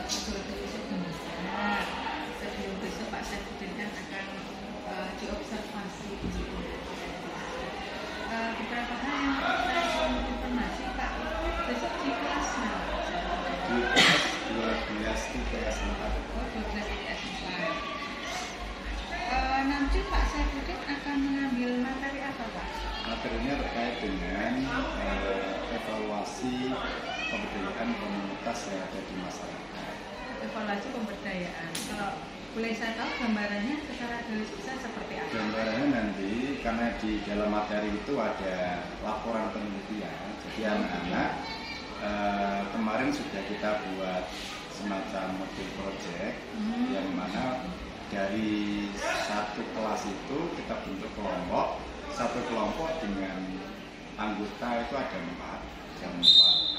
betul-betul besok bisa. Sebelum besok Pak Saifuddin kan akan diobservasi di situ. Beberapa hal yang saya ingin informasi Pak, besok di kelas di kelas 12 IPS 4. Oh, 12 IPS 4. Nanti Pak Saifuddin akan mengambil materi apa Pak? Materinya terkait dengan evaluasi pemberdayaan komunitas yang ada di masyarakat. Evaluasi pemberdayaan. Kalau boleh saya tahu gambarannya secara garis besar seperti apa? Gambarannya nanti karena di dalam materi itu ada laporan penelitian. Jadi anak-anak kemarin sudah kita buat semacam model project yang mana dari satu kelas itu kita bentuk kelompok. Satu kelompok dengan anggota itu ada 4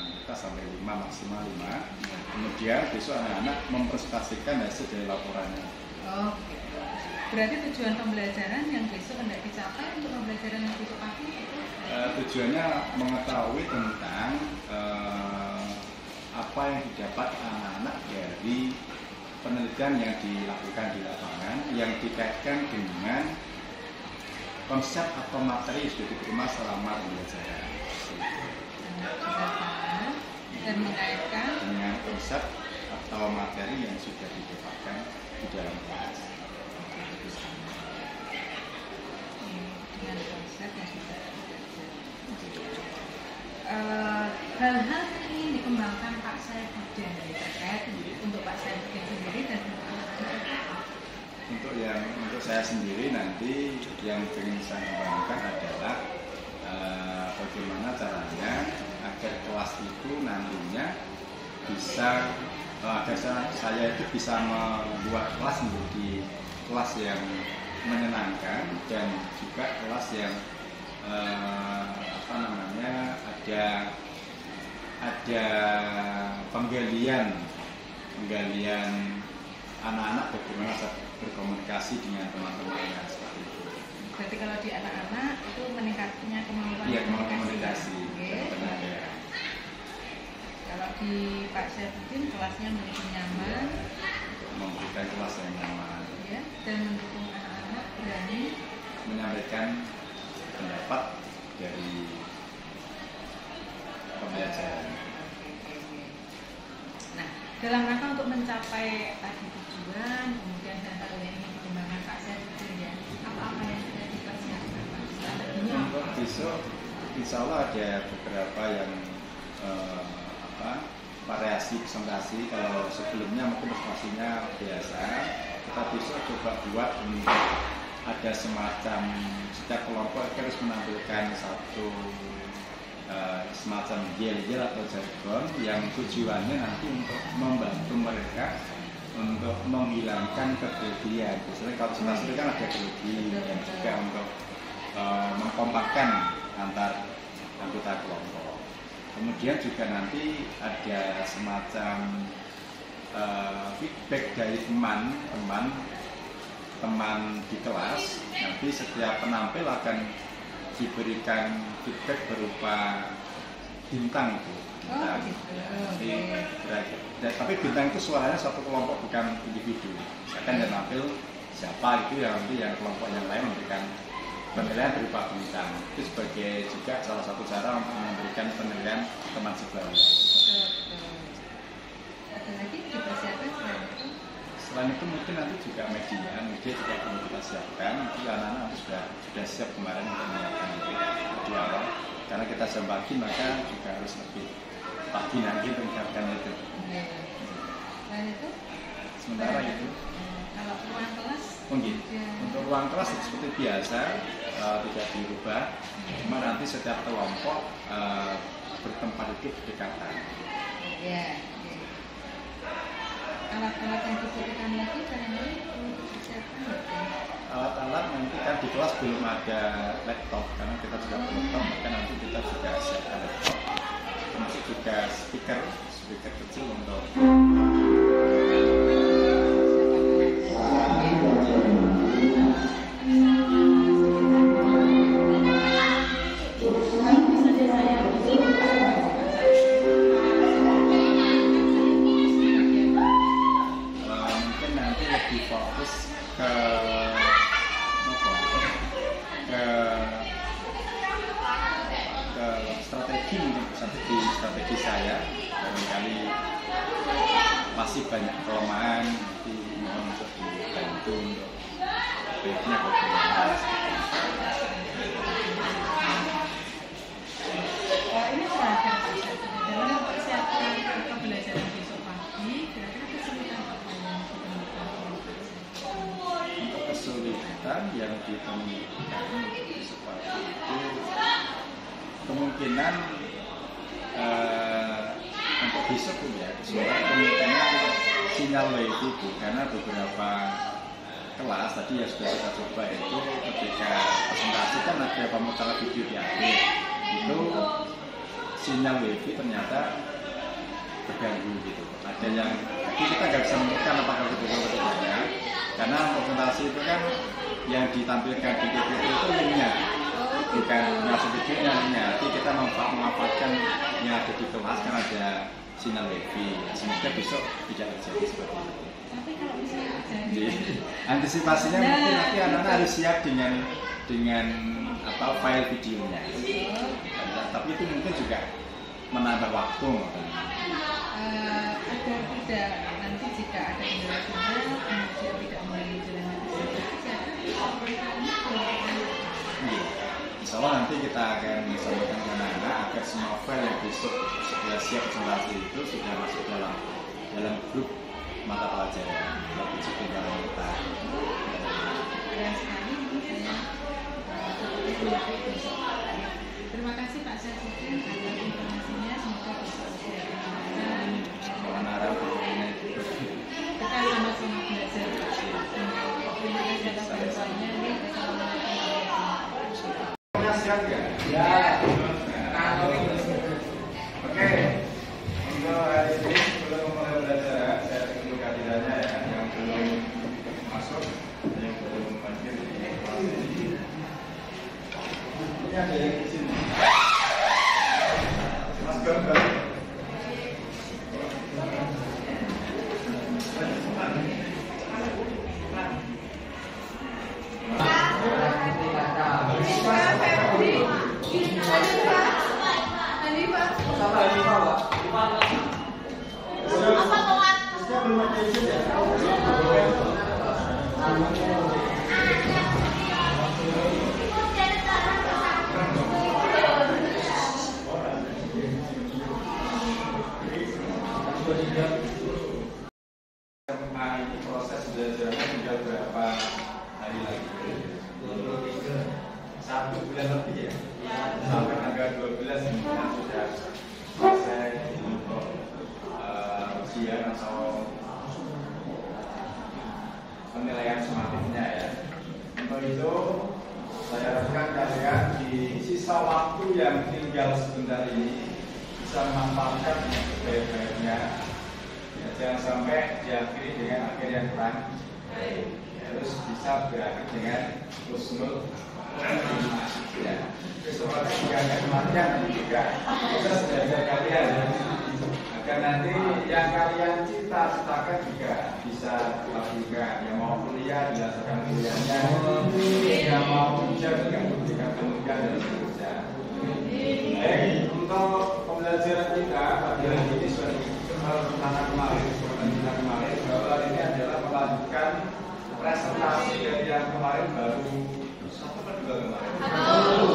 anggota sampai 5 maksimal 5. Kemudian besok anak-anak mempresentasikan hasil dari laporannya. Oh, gitu. Berarti tujuan pembelajaran yang besok hendak dicapai untuk pembelajaran yang besok pagi itu? Tujuannya mengetahui tentang apa yang didapat anak-anak dari penelitian yang dilakukan di lapangan yang dikaitkan dengan konsep atau materi yang sudah diterima selama pembelajaran. Dan mengaitkan dengan konsep atau materi yang sudah didapatkan di dalam kelas. Dengan konsep yang sudah hal-hal yang ingin dikembangkan Pak Saifuddin terkait untuk Pak Saifuddin sendiri dan untuk saya sendiri nanti yang ingin saya kembangkan adalah bagaimana caranya agar kelas itu nantinya bisa agar saya itu bisa membuat kelas menjadi kelas yang menyenangkan dan juga kelas yang ada penggalian anak-anak bagaimana berkomunikasi dengan teman-temannya seperti itu. Berarti kalau di anak-anak itu meningkatnya kemampuan komunikasi. Kalau di Pak Saifuddin kelasnya menjadi nyaman, memberikan kelas yang nyaman, ya, dan mendukung anak-anak berani menyampaikan pendapat dari pembelajaran. Nah, dalam rangka untuk mencapai tadi tujuan, kemudian hal-hal yang ingin dikembangkan Pak Saifuddin ya, apa-apa yang sudah dipersiapkan Pak? Untuk besok, insya Allah ada beberapa yang variasi presentasi. Kalau sebelumnya mungkin presentasinya biasa, kita besok coba buat untuk ada semacam setiap kelompok harus menampilkan satu semacam yel-yel atau jargon yang tujuannya nanti untuk membantu mereka untuk menghilangkan kegedean. Biasanya kalau presentasi kan ada geledi dan juga untuk mengkompakkan antar anggota kelompok. Kemudian juga nanti ada semacam feedback dari teman di kelas. Nanti setiap penampil akan diberikan feedback berupa bintang itu. Bintang. Tapi bintang itu suaranya satu kelompok bukan individu. Misalkan yang tampil siapa itu yang nanti yang kelompok yang lain memberikan penilaian berupa bintang. Itu sebagai juga salah satu cara untuk memberikan penilaian teman sebelah. Ada lagi dipersiapkan selain itu? Selain itu mungkin nanti juga media juga perlu kita siapkan. Nanti anak-anak sudah siap kemarin untuk menyiapkan itu di awal. Karena kita jam pagi maka juga harus lebih pagi nanti untuk menyiapkan itu. Selain itu? Sementara itu. Kalau ruang kelas? Untuk ruang kelas seperti biasa tidak dirubah. Cuma nanti setiap kelompok bertempat itu berdekatan. Alat-alat yang dibutuhkan lagi barangkali perlu disiapkan. Alat-alat nanti kan di kelas belum ada laptop karena kita juga belum laptop, maka nanti kita juga siapkan laptop. Termasuk juga speaker kecil untuk barangkali masih banyak kelemahan, nanti mohon untuk dibantu untuk baiknya bagaimana. Ini terakhir Pak Syed, dalam persiapan pembelajaran besok pagi, kira-kira kesulitan apa yang ditemukan oleh Pak Syed? Untuk kesulitan yang ditemukan besok pagi itu kemungkinan untuk besok ya, kemungkinan sinyal wifi itu, karena beberapa kelas tadi yang sudah kita coba itu ketika presentasi kan ada pemutaran video di akhir itu sinyal wifi ternyata terganggu gitu. Ada yang jadi kita nggak bisa menentukan apakah itu betul atau tidak, karena presentasi itu kan yang ditampilkan di PPT itu linknya, bukan masuk videonya linknya. Jadi kita memanfaatkan yang ada di kelas kan ada sinyal wifi. Semoga besok tidak terjadi seperti itu. Tapi kalau misalnya terjadi, antisipasinya mungkin nanti anak-anak harus siap dengan file videonya. Tapi itu mungkin juga menambah waktu. Agar tidak nanti jika ada kendala-kendala kemudian tidak menjalani Insya Allah nanti kita akan sampaikan ke anak-anak agar semua file yang besok sudah siap presentasi itu sudah masuk dalam grup mata pelajaran. Lalu juga kita. Terima kasih Pak Syafruddin atas informasinya. Semoga besok kita sama-sama belajar Pak. Terima kasih atas bantuannya. Siap ya? Ya. Oke. Untuk hari ini sebelum mulai belajar, saya tunggu kehadirannya ya, yang belum masuk, yang belum hadir di kelas ini. Ini ada yang di sini. Mas Gambar. Ini proses belajarnya tinggal berapa hari lagi? 1 bulan lebih ya? Sampai tanggal 12 mungkin sudah selesai untuk ujian atau penilaian sumatifnya ya. Untuk itu saya harapkan kalian di sisa waktu yang tinggal sebentar ini bisa memanfaatkan yang sebaik-baiknya. Ya, jangan sampai diakhiri dengan akhir yang kurang baik. Harus bisa berakhir dengan husnul ya. Semoga juga kematian juga proses belajar kalian agar nanti yang kalian cita-citakan juga bisa dilakukan. Yang mau kuliah dilakukan kuliahnya, yang mau kerja juga diberikan kemudian dan seterusnya. Baik, untuk pembelajaran kita pada hari ini sudah tentang kemarin bahwa ini adalah melanjutkan presentasi dari yang kemarin baru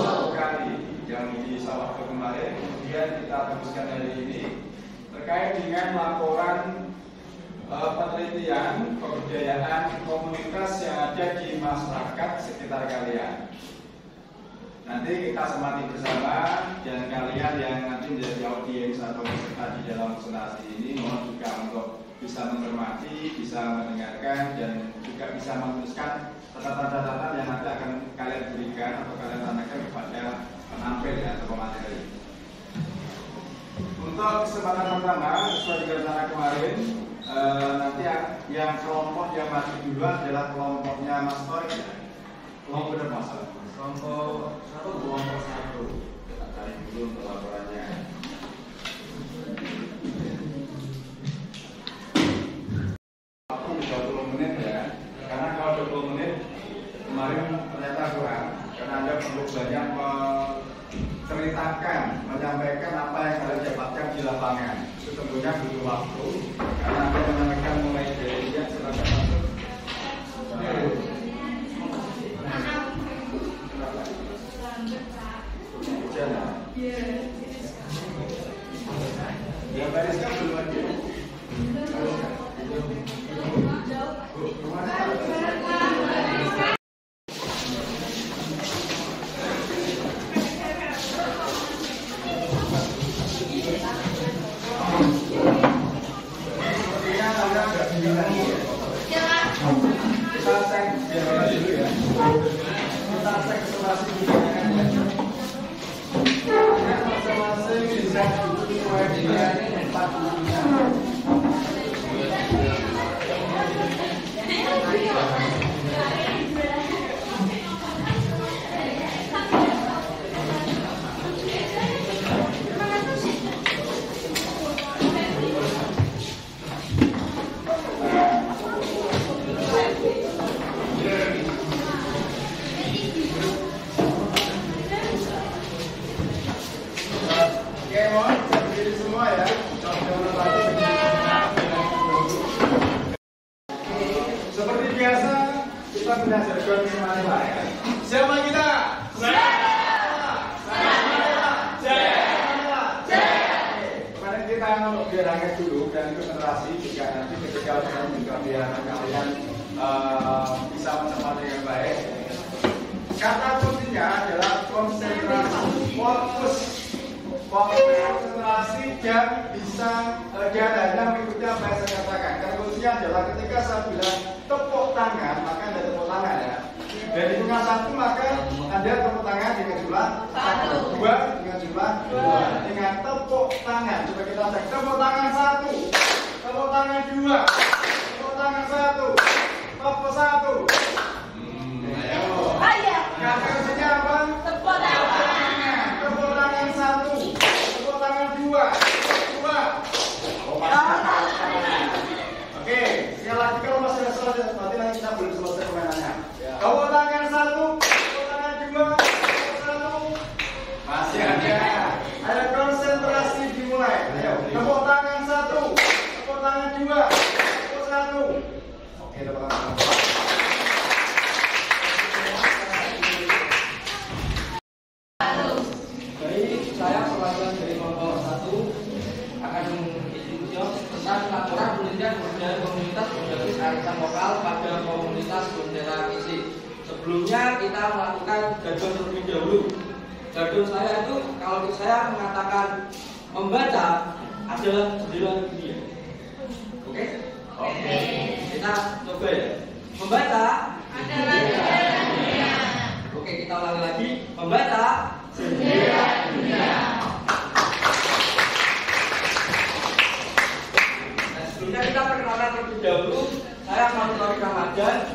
satu kali yang di waktu kemarin, kemudian kita teruskan hari ini terkait dengan laporan penelitian kebudayaan komunitas yang ada di masyarakat sekitar kalian. Nanti kita semati bersama, dan kalian yang nanti menjadi audiens atau peserta di dalam presentasi ini mohon juga untuk bisa mencermati, bisa mendengarkan, dan juga bisa menuliskan catatan-catatan yang nanti akan kalian berikan atau kalian tanyakan kepada penampil ya, atau pemateri. Untuk kesempatan pertama, sesuai dengan rencana kemarin, nanti yang kelompok yang maju duluan adalah kelompoknya Mas Torik ya. Kelompok benar Mas Torik. Kelompok satu. Kita cari dulu untuk laporannya. Waktu 20 menit ya. Karena kalau 20 menit kemarin ternyata kurang. Karena Anda perlu banyak menceritakan, menyampaikan apa yang kalian dapatkan di lapangan. Itu tentunya tentunya butuh waktu karena ada menawarkan mulai dari yang silakan masuk. Ya barisnya belum ada. Kita cek biar dulu ya. Kita cek isolasi budayanya. Masing-masing bisa sesuai dengan tempat duduknya. Oke, mohon berdiri semua ya. Seperti biasa, kita belajar semuanya ya. Siapa kita? Kemarin kita biar hangat dulu dan konsentrasi juga nanti ketika kalian juga biar kalian bisa mencapai dengan baik. Kata kuncinya adalah konsentrasi, fokus. Konsentrasi dan bisa dan hanya mengikuti apa yang saya katakan. Karena kuncinya adalah ketika saya bilang tepuk tangan, maka Anda tepuk tangan ya. Dan hitungan 1 maka Anda tepuk tangan dengan jumlah 1, 2 dengan jumlah 2 dengan tepuk tangan. Coba kita cek tepuk tangan 1, tepuk tangan 2, tepuk tangan 1, tepuk 1. Ayo. Kata kuncinya apa? Tepuk tangan. Tepuk tangan 1. Tepuk tangan 2. Oke, sekali lagi kalau masih ada selesai, berarti nanti kita belum selesai permainannya. Tepuk tangan 1, tepuk tangan 2, tepuk 1. Masih ada. Ada konsentrasi dimulai. Ayo, tepuk tangan 1, tepuk tangan 2, tepuk 1. Oke, tepuk tangan 1. Saya perwakilan dari kelompok 1 akan menginstruksikan tentang laporan penelitian budaya komunitas berbasis arisan lokal pada komunitas Bendera Fisik. Sebelumnya kita melakukan jargon terlebih dahulu. Jargon saya itu kalau saya mengatakan membaca adalah jendela dunia. Oke? Oke. Kita coba ya. Membaca adalah jendela dunia. Oke, kita ulangi lagi. Membaca jendela dunia. Nah, sebelumnya kita perkenalan terlebih dahulu. Saya Maulid Ramadan.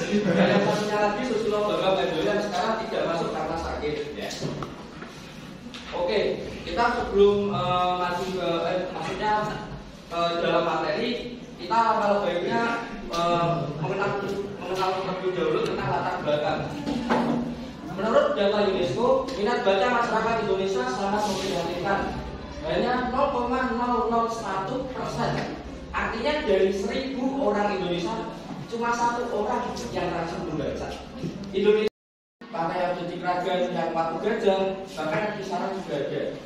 Dan yang satunya lagi Susilo Bambang Bandoyo yang sekarang tidak masuk karena sakit. Ya. Oke, kita sebelum maju ke maksudnya dalam materi, kita kalau baiknya mengenal terlebih dahulu tentang latar belakang. Menurut data UNESCO, minat baca masyarakat Indonesia sangat memprihatinkan, hanya 0,001%. Artinya dari 1000 orang Indonesia cuma 1 orang yang langsung membaca. Indonesia pantai yang jadi Kragan, yang Watu Gajah, bahkan yang kisaran juga ada.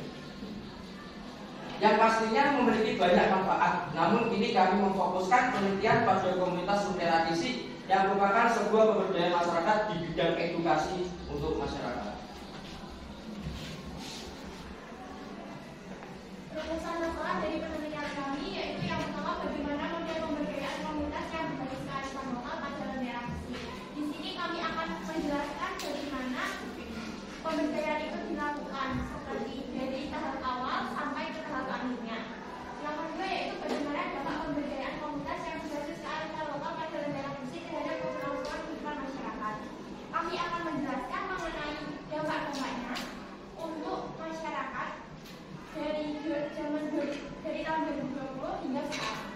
Yang pastinya memiliki banyak manfaat. Namun ini kami memfokuskan penelitian pada komunitas Bendera Fisik yang merupakan sebuah pemberdayaan masyarakat di bidang edukasi untuk masyarakat. Rumusan masalah dari penelitian kami yaitu yang pertama bagaimana model pemberdayaan komunitas yang berbasis kearifan lokal pada Bendera Fisik. Di sini kami akan menjelaskan bagaimana pemberdayaan itu dilakukan seperti dari tahap awal sampai ke tahap akhirnya. Yang kedua yaitu bagaimana dampak pemberdayaan komunitas yang berbasis kearifan lokal pada Bendera Fisik terhadap keberlangsungan kehidupan masyarakat. Kami akan menjelaskan mengenai dampak-dampaknya untuk masyarakat dari tahun 2020 hingga sekarang.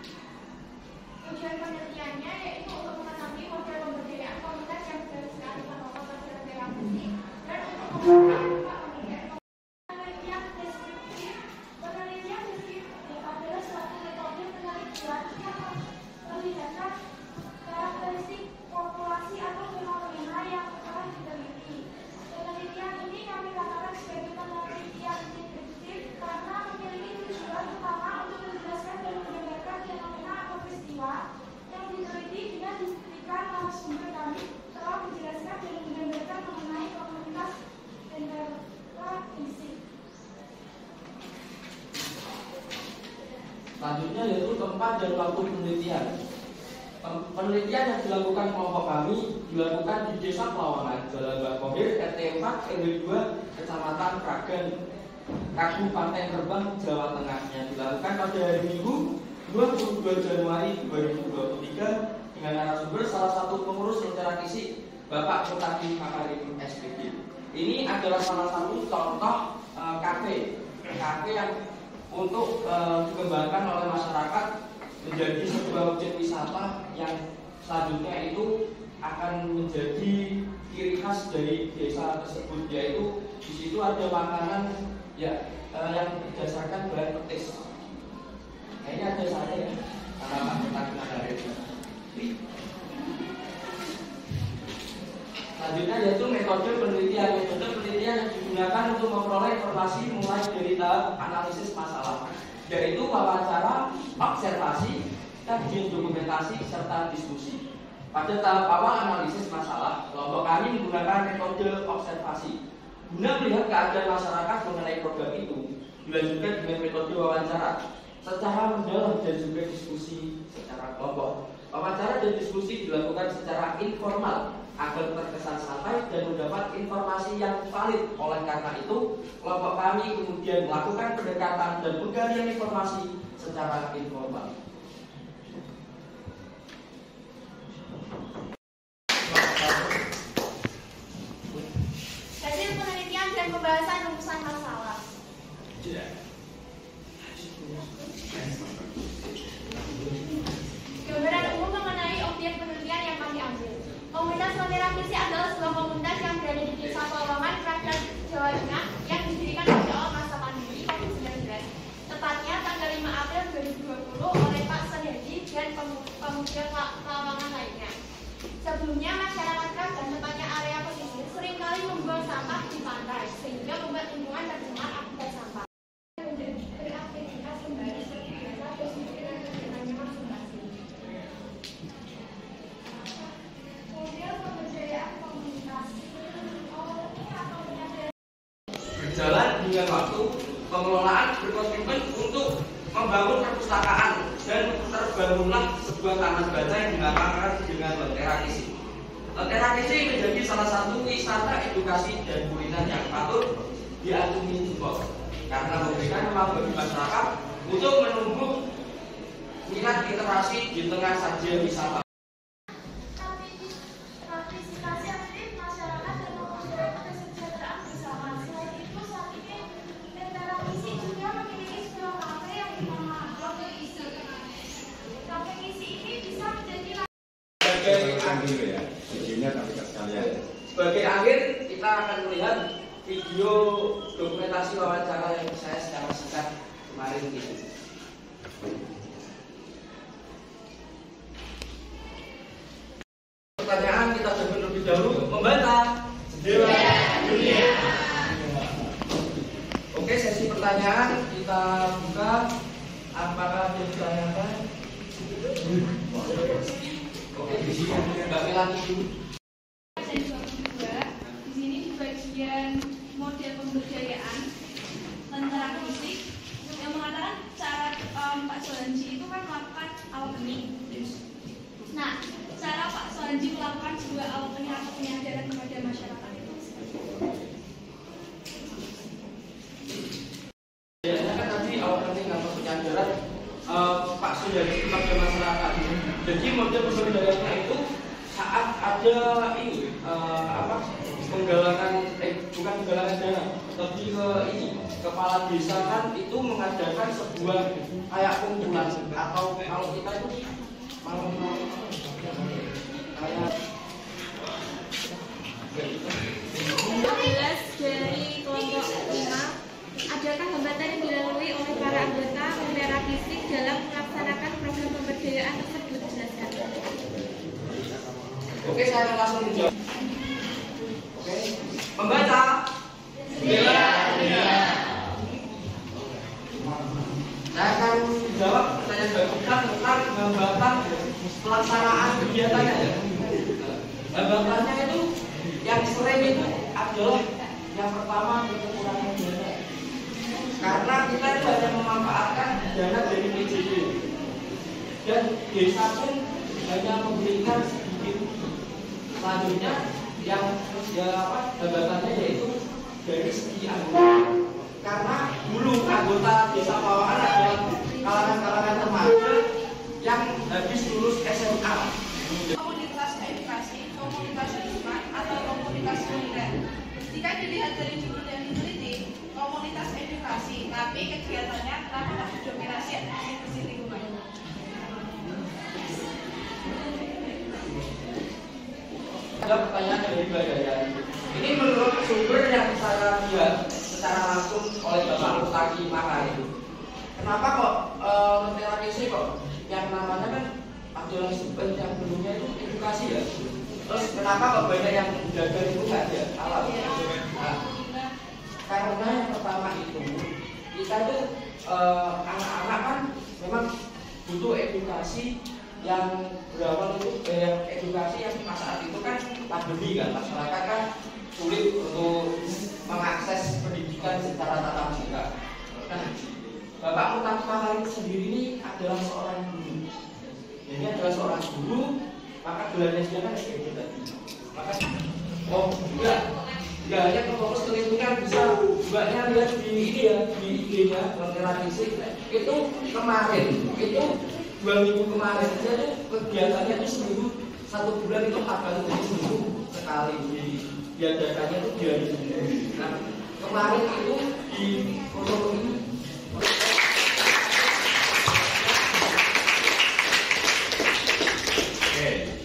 Tujuan penelitiannya yaitu Selanjutnya yaitu tempat dan waktu penelitian. Penelitian yang dilakukan kelompok kami dilakukan di Desa Pelawangan, Jalan Mbah Khodir, RT 4 RW 2, Kecamatan Kragan, Kabupaten Rembang, Jawa Tengah, yang dilakukan pada hari Minggu 22 Januari 2023 dengan narasumber salah satu pengurus Lentera Kisik, Bapak Mutaki Makarim SPG. Ini adalah salah satu contoh kafe yang untuk dikembangkan oleh masyarakat menjadi sebuah objek wisata yang selanjutnya itu akan menjadi ciri khas dari desa tersebut, yaitu di situ ada makanan ya yang berdasarkan bahan petis. Kayaknya ada saya ya, karena Pak Mutaki Makarim. Selanjutnya yaitu metode penelitian. Metode penelitian yang digunakan untuk memperoleh informasi mulai dari tahap analisis masalah, yaitu wawancara, observasi, kajian dokumentasi, serta diskusi. Pada tahap awal analisis masalah, kelompok kami menggunakan metode observasi guna melihat keadaan masyarakat mengenai program itu. Dilanjutkan dengan metode wawancara secara mendalam dan juga diskusi secara kelompok. Wawancara dan diskusi dilakukan secara informal agar terkesan santai dan mendapat informasi yang valid. Oleh karena itu, kelompok kami kemudian melakukan pendekatan dan penggalian informasi secara informal. Hasil penelitian dan pembahasan rumusan masalah. Gambaran umum mengenai objek penelitian yang kami ambil. Komunitas Lentera Kisik adalah sebuah komunitas yang berada di Desa Pelawangan, Kragan, Jawa Tengah yang didirikan pada awal masa pandemi COVID-19. Tepatnya tanggal 5 April 2020 oleh Pak Senedi dan pemuda Pelawangan lainnya. Sebelumnya masyarakat Kragan, tepatnya area pesisir, seringkali membuang sampah di pantai sehingga membuat lingkungan tercemar akibat sampah. Beraktivitas kembali seperti biasa sesuai dengan masing-masing. Berjalan dengan waktu, pengelolaan berkomitmen untuk membangun perpustakaan dan terbangunlah sebuah taman baca yang dinamakan dengan Lentera Kisik. Lentera Kisik menjadi salah satu wisata edukasi dan kuliner yang patut diacungi jempol karena memberikan ruang bagi masyarakat untuk menumbuh minat literasi di tengah sajian wisata. Partisipasi aktif masyarakat dan memperoleh kesejahteraan bersama. Selain itu, saat ini Lentera Kisik juga memiliki sebuah kafe yang bernama Kafe Kisik. Kafe Kisik ini bisa menjadi Sebagai akhir, kita akan melihat video dokumentasi wawancara yang saya secara singkat kemarin ini. Pertanyaan kita jawab lebih dahulu. Membantah jendela dunia. Oke, sesi pertanyaan kita buka. Apakah ada yang ditanyakan? Oke, di sini Mbak Melati dulu. Di sini di bagian model pemberdayaan Lentera Kisik yang mengatakan cara Pak Sohanji itu kan melakukan awakening. Nah, cara Pak Sohanji melakukan sebuah awakening atau penyadaran kepada masyarakat itu. Biasanya kan tadi awakening atau penyadaran Pak Sohanji kepada masyarakat. Jadi model pemberdayaan itu saat ada ini penggalangan bukan penggalangan dana, tapi ke ini kepala desa kan itu mengadakan sebuah kayak kumpulan atau kalau kita itu mau kayak 11 dari kelompok 5, adakah hambatan yang dilalui oleh para anggota Lentera Kisik dalam melaksanakan program pemberdayaan tersebut? Jelaskan. Oke, saya langsung menjawab. Oke, membaca. Jendela dunia. Saya akan jawab pertanyaan Mbak Gita tentang hambatan pelaksanaan kegiatannya. Hambatannya itu yang sering itu adalah yang pertama kekurangan dana. Karena kita itu hanya memanfaatkan dana dari PJJ. dan desa pun hanya memberikan sedikit. Selanjutnya yang hambatannya yaitu dari segi anggota, karena dulu anggota desa Pawakan adalah kalangan-kalangan remaja yang habis lulus SMA. Komunitas edukasi, komunitas risma, atau komunitas kuliner. Jika dilihat dari judul yang diteliti, komunitas edukasi, tapi kegiatannya rata-rata didominasi aktivitas lingkungan. Ada pertanyaan dari Mbak Dayan. Ini menurut sumber yang saya lihat secara langsung oleh Bapak Mutaki Makarim. Kenapa kok Lentera Kisi kok yang namanya kan adalah sumber yang dulunya itu edukasi ya? Terus kenapa kok banyak yang belajar itu nggak ada alam? Nah, karena yang pertama itu kita tuh anak-anak kan memang butuh edukasi yang berawal itu edukasi yang pada saat itu kan pandemi kan, masyarakat kan sulit untuk mengakses pendidikan secara tatap muka. Nah, Bapak Mutaki Makarim sendiri ini adalah seorang guru. Ini adalah seorang guru, maka gelarnya dia kan seperti tadi. Maka enggak hanya fokus ke lingkungan, bisa juga lihat di ini ya, di IG-nya Lentera Kisi itu kemarin itu 2 minggu kemarin aja tuh kegiatannya itu seminggu 1 bulan itu 4 kali seminggu sekali diadakannya itu di hari Senin. Nah kemarin itu di foto ini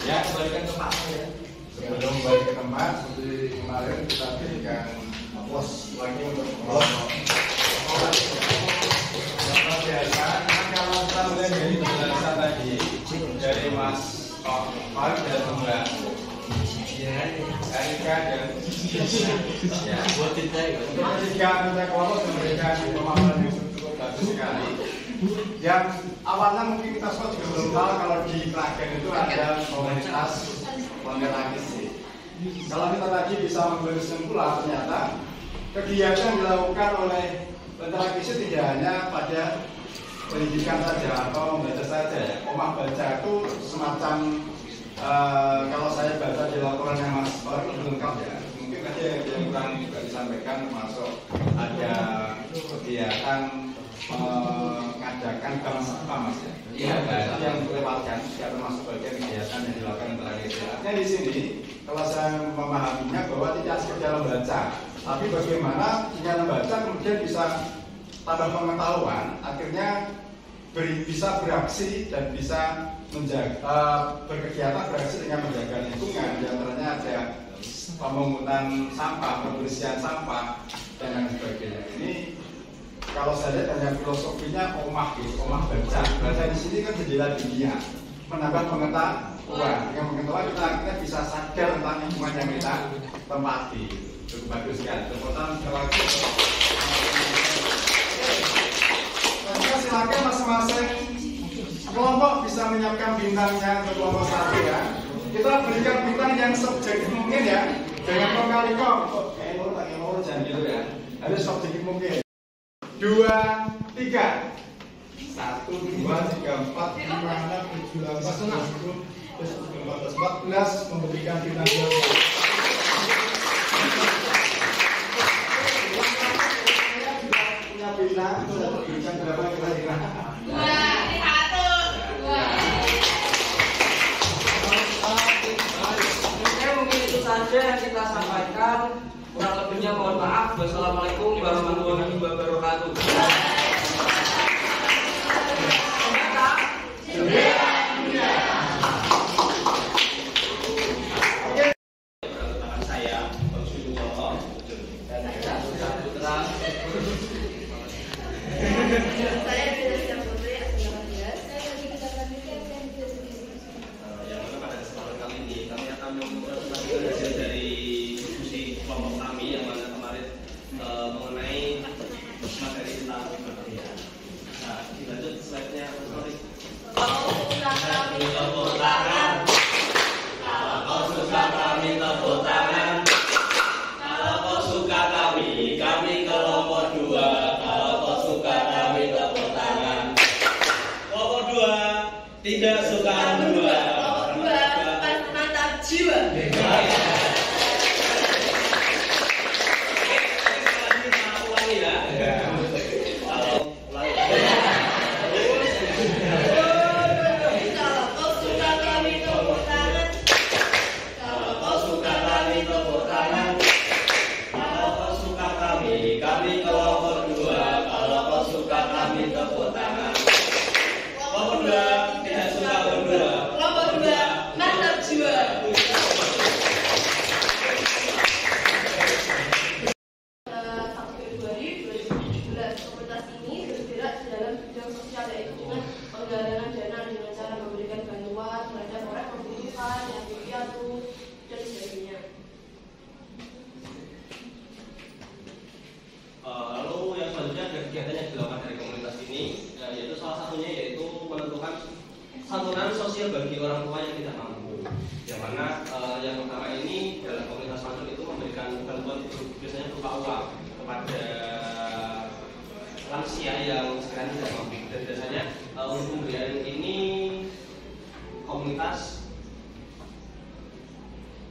ya kembalikan ke Pak ya. Sebelum balik ke tempat, seperti kemarin kita berikan pos lagi untuk biasa. Kalau kita melihat dari penjelasan tadi dari Mas Pak dan Mbak Erika dan untuk ketiga anggota kelompok memberikan pemaparan yang cukup bagus sekali. Yang awalnya mungkin kita semua juga belum tahu kalau di Klagen itu ada komunitas Lentera Kisi. Kalau kita tadi bisa mengambil kesimpulan, ternyata kegiatan yang dilakukan oleh Lentera Kisi tidak hanya pada pendidikan saja atau membaca saja ya. Omah baca itu semacam kalau saya baca di laporannya Mas Baru itu lengkap ya. Mungkin ada yang kurang juga disampaikan, termasuk ada kegiatan mengadakan bank sampah Mas ya. Iya, yang dilewatkan juga termasuk bagian kegiatan yang dilakukan Lentera Kisi. Artinya di sini kalau saya memahaminya bahwa tidak sekedar membaca, tapi bagaimana dengan membaca kemudian bisa tambah pengetahuan, akhirnya bisa beraksi dan bisa berkegiatan beraksi dengan menjaga lingkungan. Di antaranya ada pemungutan sampah, pembersihan sampah dan lain sebagainya. Ini kalau saya lihat hanya filosofinya omah gitu, omah baca. Baca di sini kan jendela dunia, menambah pengetahuan. Dengan pengetahuan kita akhirnya bisa sadar tentang lingkungan yang kita tempati. Cukup bagus kan. Tepuk sekali lagi. Silakan masing-masing kelompok bisa menyiapkan bintangnya untuk kelompok 1 ya. Kita berikan bintang yang subjektif mungkin ya. Jangan kong kali kong. Jangan gitu ya. Harus subjektif mungkin. 2, 3. 1, 2, 3, 4, 5, 6, 7, 8, 9, 10, 11, 14 memberikan bintang 2. Bintang itu dapat bintang berapa kira-kira? 2, 1. Oke, mungkin itu saja yang kita sampaikan. Kurang lebihnya mohon maaf. Wassalamualaikum warahmatullahi wabarakatuh. Tidak suka berdua. Mantap jiwa. Penggalangan dana dengan cara memberikan bantuan terhadap orang yang membutuhkan, yang piatu, dan sebagainya. Lalu yang selanjutnya ada kegiatan yang dilakukan dari komunitas ini, yaitu salah satunya yaitu menentukan santunan sosial bagi orang tua yang tidak mampu. Yang mana yang pertama ini dalam komunitas santun itu memberikan bantuan biasanya berupa uang kepada lansia yang sekiranya tidak mampu. Dan biasanya untuk pemberian ini komunitas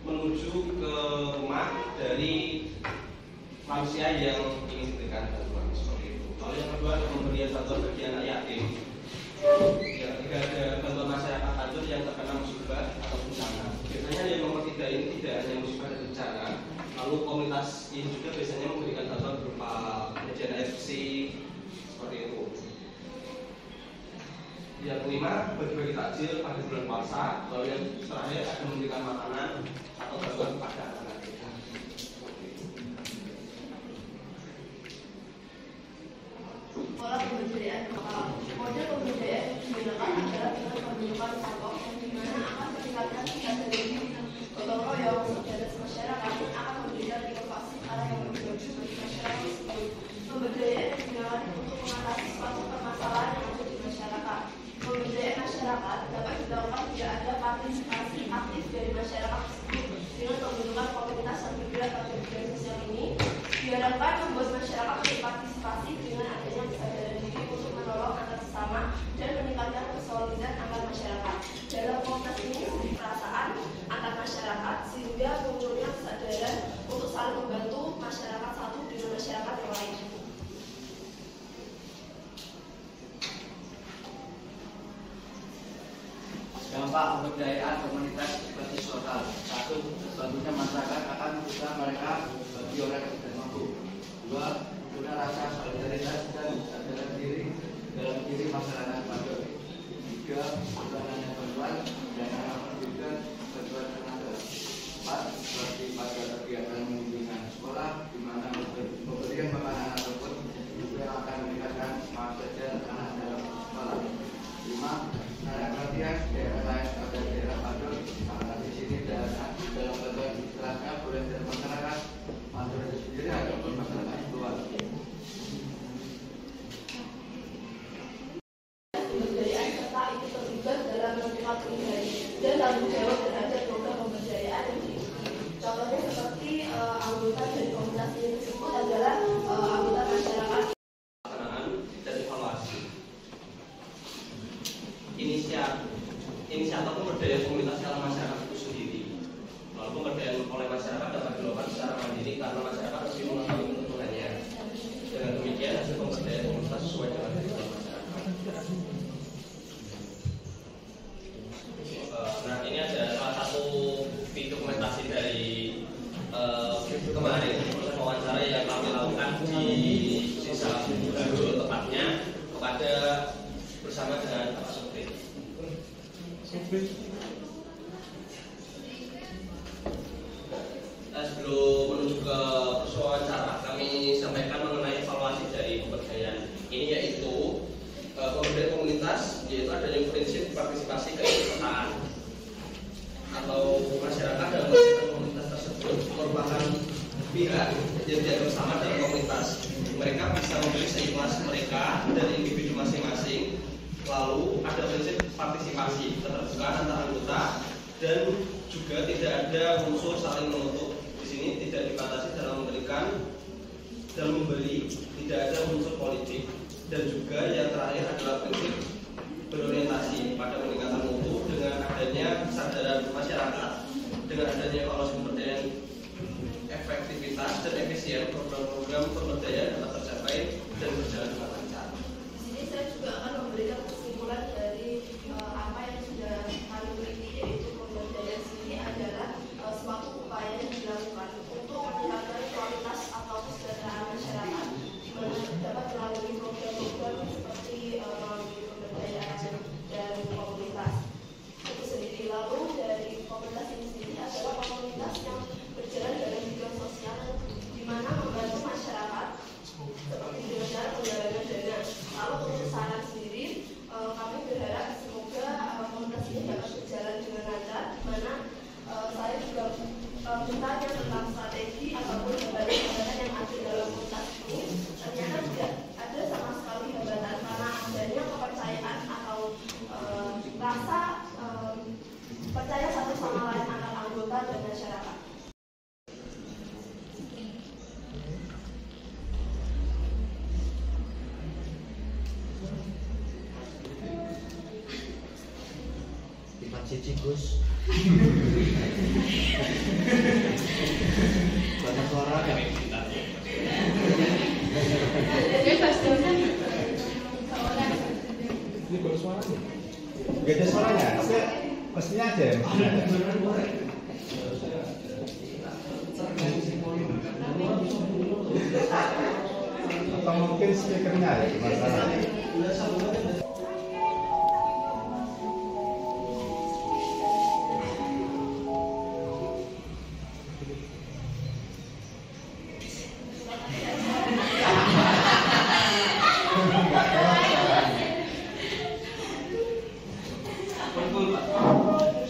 menuju ke rumah dari lansia yang ingin diberikan bantuan seperti itu. Lalu yang kedua adalah pemberian bantuan bagi anak yatim. Ya, jika ada bantuan masyarakat hancur yang terkena musibah atau bencana. Biasanya yang nomor 3 ini tidak hanya musibah dan bencana. Lalu komunitas ini juga biasanya memberikan bantuan berupa penyediaan air bersih seperti itu. Yang kelima, bagi-bagi takjil pada bulan puasa. Lalu yang terakhir ada memberikan makanan atau bantuan kepada anak-anak kita. Pola pemberdayaan lokal. Model pemberdayaan yang digunakan adalah dengan pembentukan kelompok yang dimana akan meningkatkan tingkat dari gotong royong soliditas masyarakat yang akan memberikan inovasi arah yang lebih bagus bagi masyarakat tersebut. Pemberdayaan yang digunakan untuk mengatasi suatu permasalahan yang ada di masyarakat. Pemberdayaan masyarakat dapat dilakukan jika ada partisipasi aktif dari masyarakat tersebut dengan pembentukan komunitas yang bergerak pada bidang sosial ini. Diharapkan membuat masyarakat berpartisipasi dengan adanya kesadaran diri untuk menolong antar sesama dan meningkatkan kesolidan antar masyarakat. Dalam komunitas ini menjadi perasaan antar masyarakat sehingga munculnya kesadaran untuk saling membantu masyarakat satu dengan masyarakat yang lain. Dampak pemberdayaan komunitas seperti sosial. 1. Bantunya masyarakat akan membuka mereka bagi orang yang tidak mampu. 2. Punya rasa solidaritas dan kesadaran diri dalam diri masyarakat pada. 3. Bukannya bantuan dan pendidikan bantuan tenaga. 4. Seperti pada kegiatan bimbingan sekolah di mana memberikan makanan ataupun juga akan meningkatkan semangat belajar anak dalam sekolah. 5. Perhatian daerah lain pada daerah Madura, karena di sini dalam bentuk istilahnya boleh dari masyarakat Madura itu sendiri ataupun masyarakat luar. Pemberdayaan serta ikut terlibat dalam menerima pribadi dan tanggung jawab terhadap program pemberdayaan yang diikuti. Contohnya seperti anggota dari komunitas ini tersebut adalah anggota masyarakat. Dan evaluasi. Inisiator pemberdayaan komunitas dalam masyarakat itu sendiri. Lalu pemberdayaan oleh masyarakat dapat dilakukan secara mandiri karena masyarakat lebih mengetahui kebutuhannya. Dengan demikian hasil pemberdayaan komunitas sesuai dengan kebutuhan masyarakat. Nah, ini ada salah satu dokumentasi dari kemarin wawancara yang kami lakukan di Sisa Baru, tepatnya kepada bersama dengan Pak Supri. Sebelum menuju ke wawancara, kami sampaikan mengenai evaluasi dari pemberdayaan. Ini yaitu pemberdayaan komunitas, yaitu adanya prinsip partisipasi keikutsertaan atau masyarakat dalam komunitas tersebut merupakan pihak yang dianggap bersama dalam komunitas. Mereka bisa memilih seikhlas mereka dari individu masing-masing. Lalu ada prinsip partisipasi, keterbukaan antar anggota, dan juga tidak ada unsur saling menutup. Di sini tidak dibatasi dalam memberikan dan memberi, tidak ada unsur politik. Dan juga yang terakhir adalah prinsip berorientasi pada peningkatan dengan adanya evaluasi pemberdayaan efektivitas dan efisien program-program pemberdayaan dapat tercapai dan berjalan dengan lancar. Di sini saya juga akan memberikan kesimpulan dari apa yang sudah kami teliti, yaitu pemberdayaan sendiri adalah suatu upaya yang dilakukan untuk meningkatkan kualitas atau kesejahteraan masyarakat, di mana dapat melalui program-program seperti melalui pemberdayaan dan komunitas itu sendiri. Lalu dari komunitas ini sendiri adalah komunitas yang berjalan dalam bidang sosial, di mana membantu masyarakat seperti dengan cara penggalangan dana. Lalu untuk saran sendiri, kami berharap semoga komunitas ini dapat berjalan dengan lancar, di mana saya juga bertanya tentang strategi ataupun hambatan-hambatan yang ada dalam komunitas ini. Ternyata tidak ada sama sekali hambatan karena adanya kepercayaan atau rasa percaya satu sama lain antar anggota dan masyarakat. Cici Gus. Banyak suara kan? Ini baru suaranya. Gak ada suaranya, tapi mestinya ada ya. Atau mungkin speakernya ada masalah.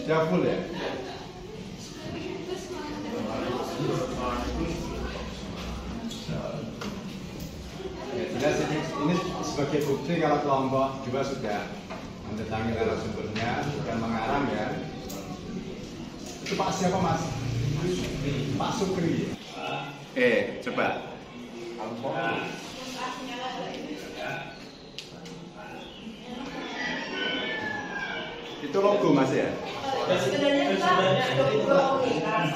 Sudah full ya? Ya, jelas ini sebagai bukti kalau kelompok 2 sudah mendatangi narasumbernya dan mengarang ya. Itu Pak siapa Mas? Pak Sukri. Coba. Itu logo Mas ya? Sebenarnya kita ada 2 komunitas.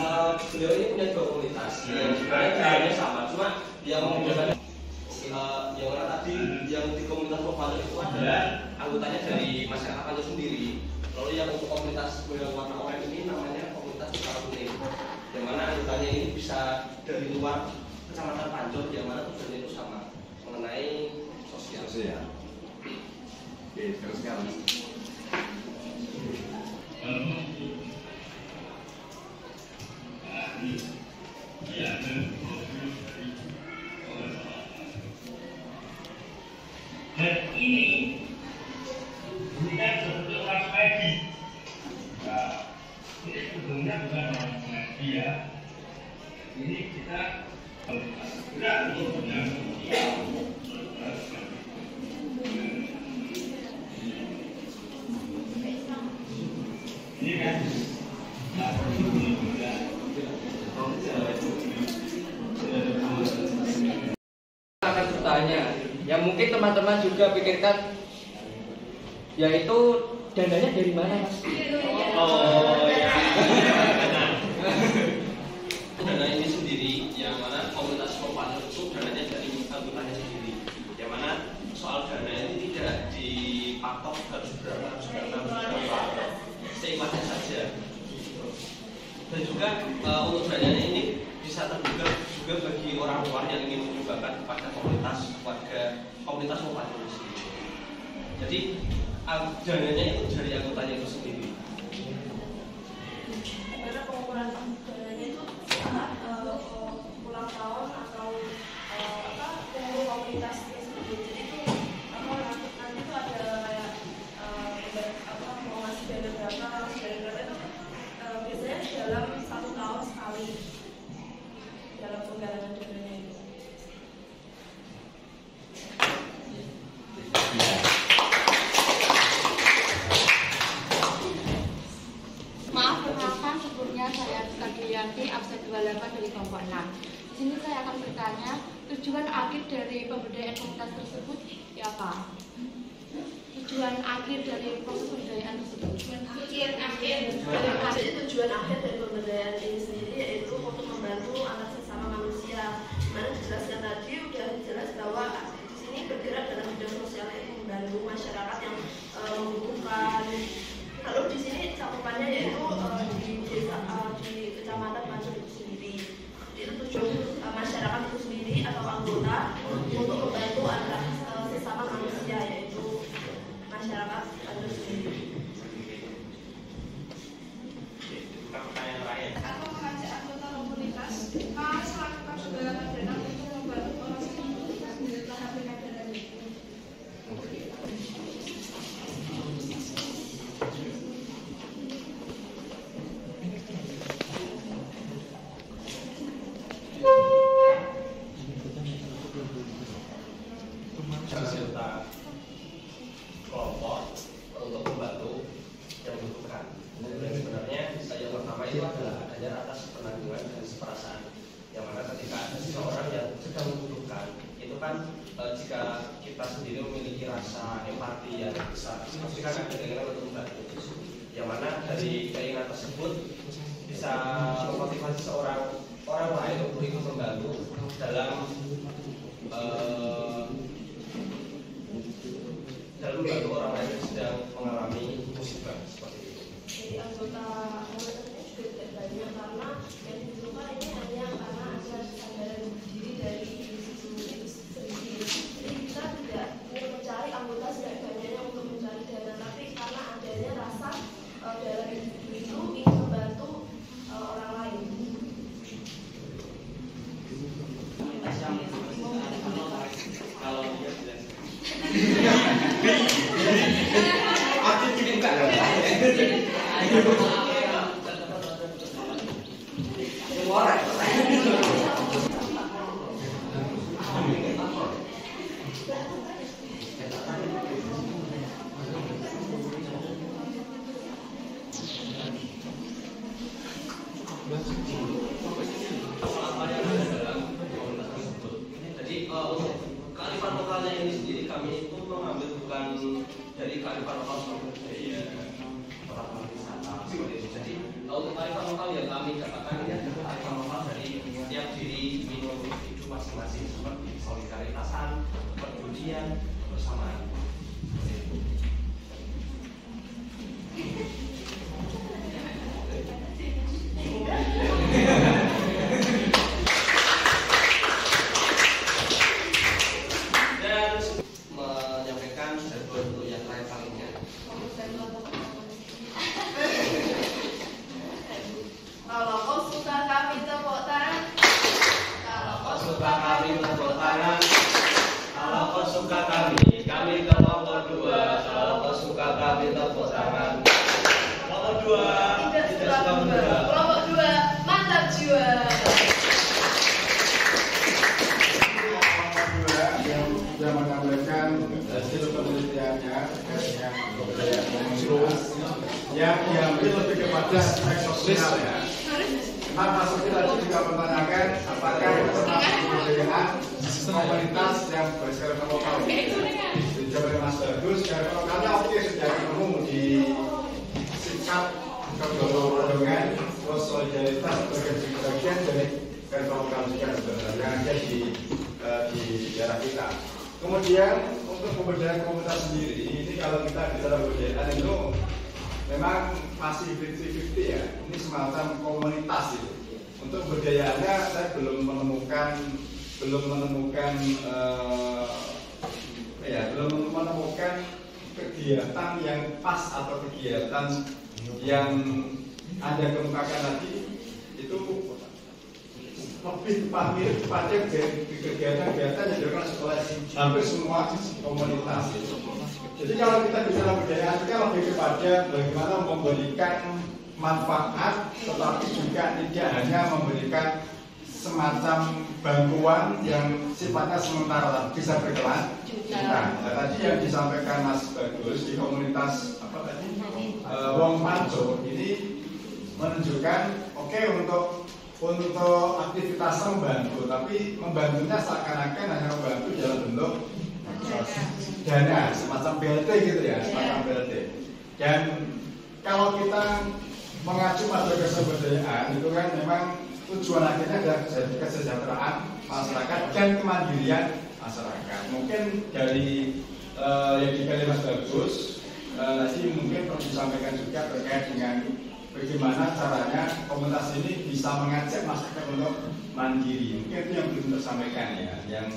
Beliau ini punya 2 komunitas. Sebenarnya sama, cuma yang membedakan yang mana tadi yang di komunitas Pembantu itu adalah anggotanya dari masyarakat Panjur sendiri. Lalu yang untuk komunitas yang warna oranye ini namanya komunitas Utara Kuning. Yang mana anggotanya ini bisa dari luar kecamatan Panjur, yang mana tujuannya itu sama mengenai sosial. Oke, teruskan. Dan ini bukan seperti orang haji. Nah, ini sebetulnya bukan orang haji ya. Ini kita tidak punya ini kan Akan bertanya, yang mungkin teman-teman juga pikirkan, yaitu dananya dari mana Mas? Oh ya. Dana ini sendiri, yang mana komunitas Pembantu itu dananya dari anggotanya sendiri. Yang mana soal dana ini tidak dipatok harus berapa, seimbangnya saja. Dan juga untuk dananya ini bisa terbuka juga bagi orang luar yang ingin menyumbangkan kepada komunitas warga komunitas Pembantu itu sendiri. Jadi dananya itu dari anggotanya itu sendiri. Karena pengukuran dananya itu saat ulang tahun atau pengurus komunitas tersebut. Jadi itu nanti itu ada kayak mau ngasih dana berapa itu biasanya dalam 1 tahun sekali dalam penggalangan dananya itu. Maaf, perkenalkan, sebelumnya saya Rizka Duyanti, absen 28 dari kelompok 6. Di sini saya akan bertanya, tujuan akhir dari pemberdayaan komunitas tersebut ya apa? Tujuan tujuan akhir dari proses pemberdayaan tersebut? Jadi tujuan akhir dari pemberdayaan ini sendiri yaitu untuk membantu anak sesama manusia. Mana dijelaskan tadi udah jelas bahwa di sini bergerak dalam bidang sosial yang membantu masyarakat yang membutuhkan. Lalu di sini cakupannya yaitu di desa di kecamatan Pancur itu sendiri. Itu tujuan masyarakat itu sendiri atau anggota untuk membantu anak sesama manusia yaitu masyarakat Pancur sendiri. Pertanyaan lain. Atau mengajak anggota komunitas melakukan segala perdana untuk membantu orang yang menderita habitat dan serta kelompok untuk membantu yang membutuhkan. Dan sebenarnya yang pertama itu adalah adanya atas penanggungan dan perasaan, yang mana ketika ada seseorang yang sedang membutuhkan, itu kan jika kita sendiri memiliki rasa empati yang besar, pasti kan ada keinginan untuk membantu. Yang mana dari keinginan tersebut bisa memotivasi orang lain untuk ikut membantu dalam membantu orang lain yang sedang mengalami musibah seperti itu. Jadi anggota ini juga tidak banyak karena yang dibutuhkan ini hanya karena ada kesadaran diri dari individu itu sendiri. Jadi kita tidak ingin mencari anggota sebanyak-banyaknya untuk mencari dana, tapi karena adanya rasa dalam individu itu ingin membantu orang lain. Kalau dia jelas. Aku juga Jadi untuk kearifan lokalnya ini sendiri kami itu mengambil bukan dari kearifan lokal budaya orang wisata seperti itu. Jadi untuk kearifan lokal yang kami dapatkan ini adalah kearifan lokal dari setiap diri individu masing-masing seperti solidaritasan, kepedulian, kebersamaan. Dan menyampaikan bentuk yang lain palingnya. Kalau kau suka kami tepuk tangan. Kalau kau Suka kami tepuk tangan. Kalau kau suka kami kelompok dua. Kalau kau suka kami tepuk tangan. Kelompok dua. tidak suka dua. Kelompok dua mantap jiwa. yang sudah menampilkan hasil penelitiannya terkait dengan kebudayaan komunitas yang diambil lebih kepada aspek sosial ya. Nah, Mas Sofi tadi juga menanyakan apakah tentang kebudayaan komunitas yang berskala lokal. Dijawab oleh Mas Bagus, skala lokalnya oke sudah ketemu di sikap kegotong-royongan, terus solidaritas sebagai bagian dari skala lokal juga sebenarnya yang ada di daerah kita. Kemudian untuk kebudayaan komunitas sendiri, ini kalau kita bicara kebudayaan itu memang masih 50-50 ya. Ini semacam komunitas itu. Untuk kebudayaannya saya belum menemukan kegiatan yang pas atau kegiatan yang Anda kemukakan tadi itu lebih kepada kegiatan-kegiatan yang dilakukan oleh hampir semua komunitas. Jadi kalau kita bicara budaya itu kan lebih kepada bagaimana memberikan manfaat, tetapi juga tidak hanya memberikan semacam bantuan yang sifatnya sementara, bisa berkelanjutan. Nah, tadi yang disampaikan Mas Bagus di komunitas apa tadi Wong Panco ini menunjukkan oke, untuk aktivitas membantu, tapi membantunya seakan-akan hanya membantu dalam bentuk dana semacam BLT gitu ya, semacam BLT. Dan kalau kita mengacu pada kesemberdayaan itu kan memang tujuan akhirnya adalah kesejahteraan masyarakat dan kemandirian masyarakat. Mungkin dari yang dipilih Mas Bagus, nanti mungkin perlu disampaikan juga terkait dengan bagaimana caranya komunitas ini bisa mengajak masyarakat untuk mandiri. Mungkin itu yang belum tersampaikan ya, yang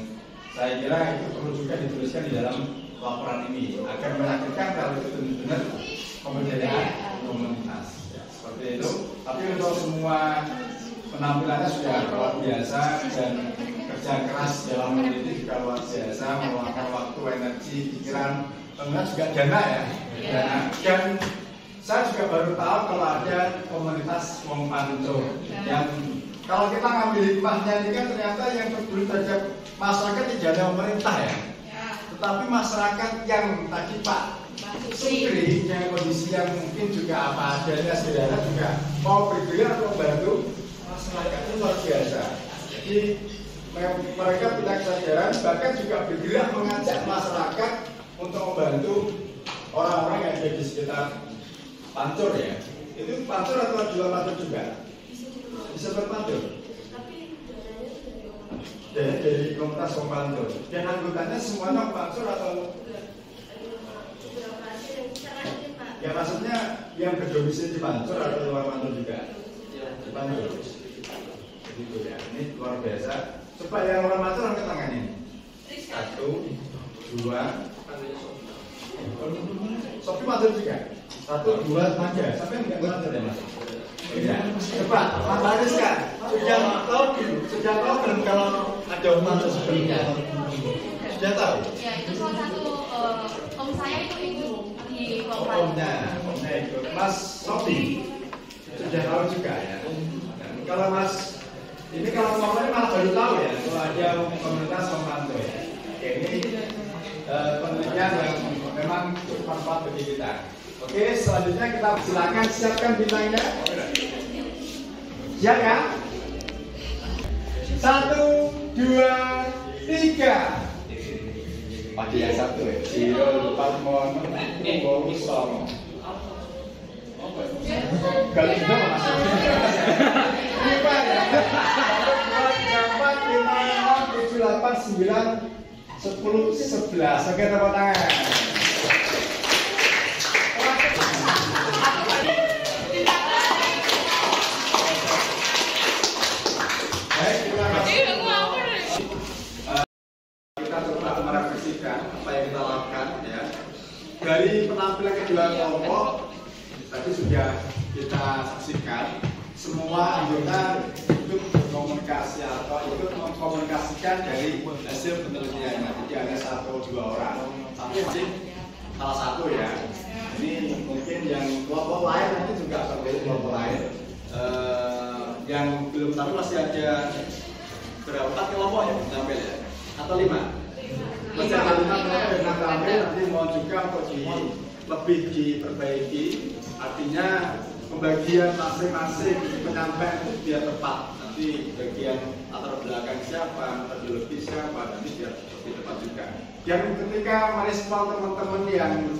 saya kira itu perlu juga dituliskan di dalam laporan ini agar meyakinkan kalau itu benar-benar pemberdayaan komunitas. Ya, seperti itu. Tapi untuk semua penampilannya sudah luar biasa dan kerja keras dalam meneliti juga luar biasa, meluangkan waktu, energi, pikiran, tentunya juga dana ya. Dana. Dan saya juga baru tahu kalau ada komunitas Wong Panco yang kalau kita ngambil hikmahnya ini kan ternyata yang peduli terhadap masyarakat tidak ada pemerintah ya. Tetapi masyarakat yang tadi Pak Sukri yang kondisi yang mungkin juga apa adanya sederhana juga mau bergerak untuk membantu masyarakat itu luar biasa. Jadi mereka punya kesadaran bahkan juga bergerak mengajak masyarakat untuk membantu orang-orang yang ada di sekitar Pancur ya. Itu Pancur atau jual Pancur juga? Bisa berpancur. Dari komunitas Wong Pancur. Dan anggotanya semuanya Pancur atau? Ya maksudnya yang berdomisili di Pancur atau luar Pancur juga? Di Pancur. Begitu ya. Ini luar biasa. Coba yang luar Pancur angkat tangan ini. 1, 2. Sopi Pancur juga. 1, 2, aja. Sampai enggak Pancur ya Mas? Ya. Coba Mas Haris kan sudah tahu belum kalau ada Pancur sebelumnya? Sudah tahu? Ya itu salah satu om saya itu ikut di kelompok. Omnya ikut. Mas Sofi sudah tahu juga ya. Dan kalau Mas ini kalau ngomongnya malah baru tahu ya kalau ada komunitas Wong Panco ya. Oke, ini penelitian yang memang bermanfaat bagi kita. Oke, selanjutnya kita silakan siapkan bintangnya. Siap ya? 1, 2, 3. Pagi yang 1 ya. Sirul Patmono Bowo Songo. Kalau itu maksudnya. Ini Pak ya. 4, 5, 6, 7, 8, 9, 10, 11. Oke, tepuk tangan. Baik, terima kasih. Kita coba merefleksikan apa yang kita lakukan ya. Dari penampilan kedua kelompok tadi sudah kita saksikan semua anggota ikut berkomunikasi atau ikut mengkomunikasikan dari hasil penelitiannya. Jadi ada 1-2 orang, tapi masih salah satu ya. Ini mungkin yang kelompok lain nanti juga seperti kelompok lain. Yang belum tahu masih ada berapa 4 kelompok ya tampil ya? Atau 5? Masih ada 5 kelompok yang tampil, nanti mohon juga untuk lebih diperbaiki. Artinya pembagian masing-masing penyampaian itu biar tepat. Nanti bagian latar belakang siapa, metodologi siapa, nanti biar lebih tepat juga. Dan ketika merespon teman-teman yang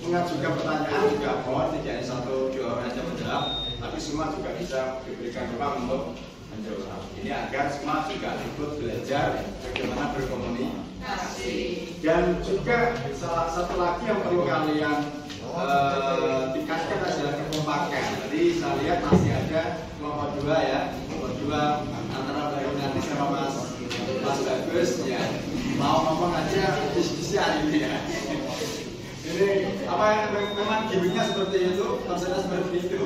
mengajukan pertanyaan juga mohon tidak hanya 1-2 orang saja menjawab, tapi semua juga bisa diberikan ruang untuk menjawab. Ini agar semua juga ikut belajar bagaimana berkomunikasi. Dan juga salah satu lagi yang perlu kalian tingkatkan adalah kekompakan. Jadi saya lihat masih ada kelompok 2 ya, kelompok 2 antara Mbak Yunani sama Mas Bagus ya. Mau ngomong aja diskusi hari ini ya. Ini apa memang gimmicknya seperti itu, konsepnya seperti itu,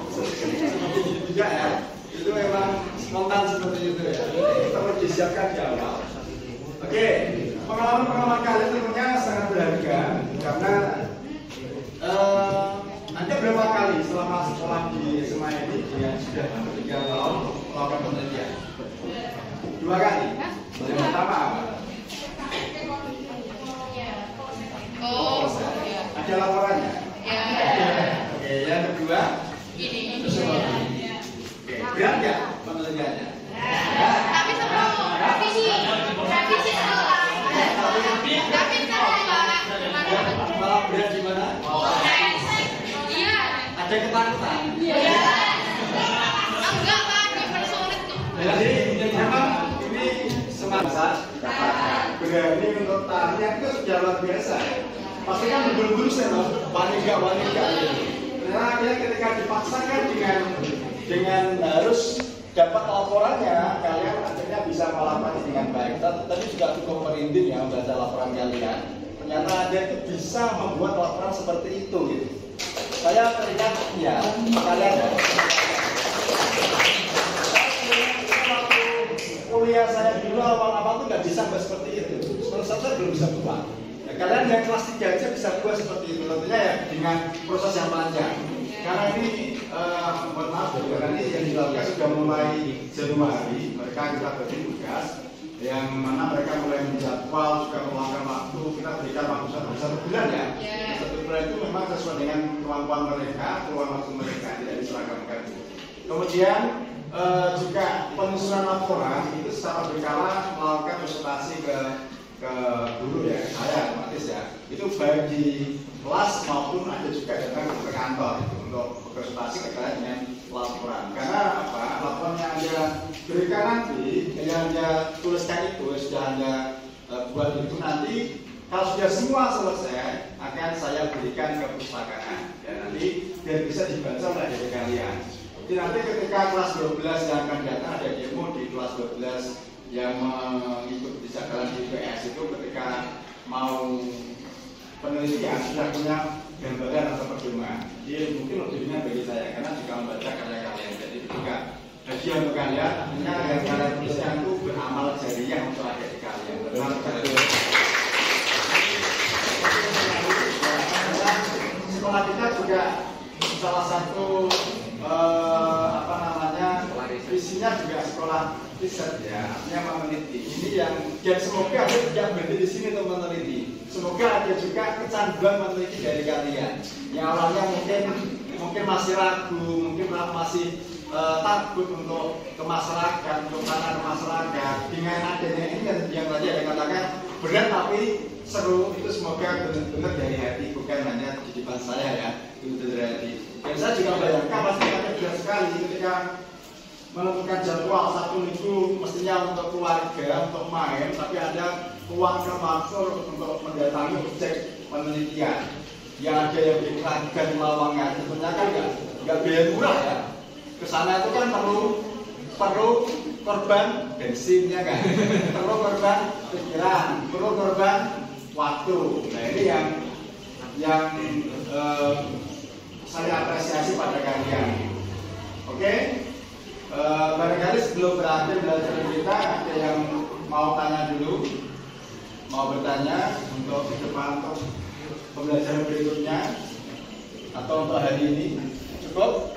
seperti itu juga ya. Itu memang spontan seperti itu ya. Perlu disiapkan di awal. Oke, pengalaman kalian tentunya sangat berharga karena Anda berapa kali selama sekolah di SMA ini yang sudah 3 tahun melakukan penelitian? 2 kali. Yang pertama apa? Ada laporannya? Ya. Oke, yang kedua? Ini. Oke, berat nggak penelitiannya? Tapi sebelum revisi dulu. Tapi Ada ketakutan. Enggak Pak, dipersulit kok. Jadi memang ini semasa berani untuk tarian itu sudah luar biasa. Pasti kan berburu sih loh, panika. Karena dia ketika dipaksakan dengan harus dapat laporannya, kalian akhirnya bisa melakukan dengan baik. Tadi juga cukup merinding ya membaca laporan kalian. Ternyata ada itu bisa membuat laporan seperti itu gitu. Saya teringat ya kalian ya. Kuliah saya dulu awal-awal tuh nggak bisa buat seperti itu. Saya belum bisa buat. Ya, kalian yang kelas 3 aja bisa buat seperti itu. Tentunya ya dengan proses yang panjang. Karena ini mohon maaf karena ini yang dilakukan sudah mulai Januari. Mereka kita beri tugas yang mana mereka mulai menjadwal juga meluangkan waktu. Kita berikan waktu satu bulan ya. Satu bulan itu memang sesuai dengan kemampuan mereka, peluang waktu mereka tidak diseragamkan. Kemudian juga penyusunan laporan itu secara berkala melakukan presentasi ke guru ya, saya otomatis ya. Itu baik di kelas maupun ada juga datang ke kantor itu untuk presentasi ke kalian dengan laporan. Karena apa? Laporan yang Anda berikan nanti, yang Anda tuliskan itu sudah Anda buat itu nanti kalau sudah semua selesai akan saya berikan ke perpustakaan dan nanti biar bisa dibaca oleh adik kalian. Jadi nanti ketika kelas 12 yang akan datang ada demo di kelas 12 yang mengikuti jagalan di IPS itu ketika mau penelitian sudah punya gambaran atau pedoman. Jadi mungkin lebih ringan bagi saya karena juga membaca karya kalian. Jadi ketika hadiah untuk kalian, artinya yang kalian tuliskan itu beramal jariah untuk adik kalian. Sekolah kita juga salah satu visinya juga sekolah riset ya, artinya meneliti. Ini yang dan semoga ada yang berada di sini untuk meneliti. Semoga ada juga kecanduan meneliti dari kalian. Yang awalnya mungkin masih ragu, mungkin masih takut untuk ke masyarakat, untuk tanah ke masyarakat. Dengan adanya ini yang tadi ada katakan berat tapi seru, itu semoga benar-benar dari hati, bukan hanya titipan saya ya, itu dari hati. Dan saya juga bayangkan pasti ada berat sekali ketika menentukan jadwal satu minggu mestinya untuk keluarga, untuk main, tapi ada uang termasuk untuk mendatangi objek penelitian. Yang ada yang di Kragan Lawangan, tentunya kan nggak biaya murah ya. Kesana itu kan perlu korban bensinnya kan, perlu korban pikiran, perlu korban waktu. Nah ini yang saya apresiasi pada kalian. Oke? Barangkali sebelum berakhir belajar kita ada yang mau tanya dulu, mau bertanya untuk ke depan untuk pembelajaran berikutnya atau untuk hari ini cukup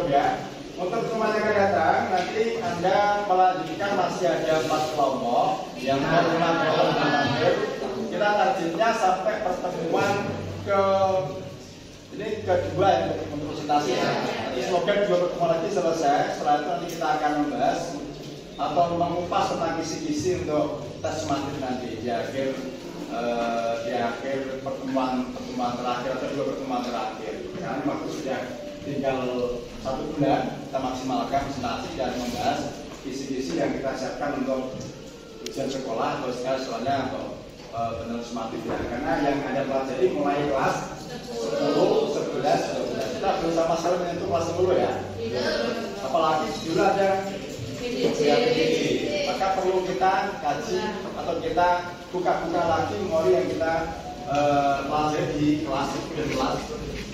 ya. Untuk semuanya yang datang nanti Anda melanjutkan masih ada 4 kelompok yang menerima kelompok akhir. Kita targetnya sampai pertemuan ini kedua ya, untuk presentasi ya. Semoga 2 pertemuan lagi selesai. Setelah itu nanti kita akan membahas atau mengupas tentang kisi-kisi untuk tes materi nanti di akhir pertemuan terakhir atau 2 pertemuan terakhir. Karena waktu sudah tinggal 1 bulan kita maksimalkan presentasi dan membahas kisi-kisi yang kita siapkan untuk ujian sekolah atau soalnya atau penerus materi ya. Karena yang ada pelajari mulai kelas 10, 11, 12. Kita belum sama sekali menyentuh kelas 10 ya. Apalagi dulu ada PDJ. Maka perlu kita kaji atau kita buka-buka lagi memori yang kita pelajari di kelas 10 dan kelas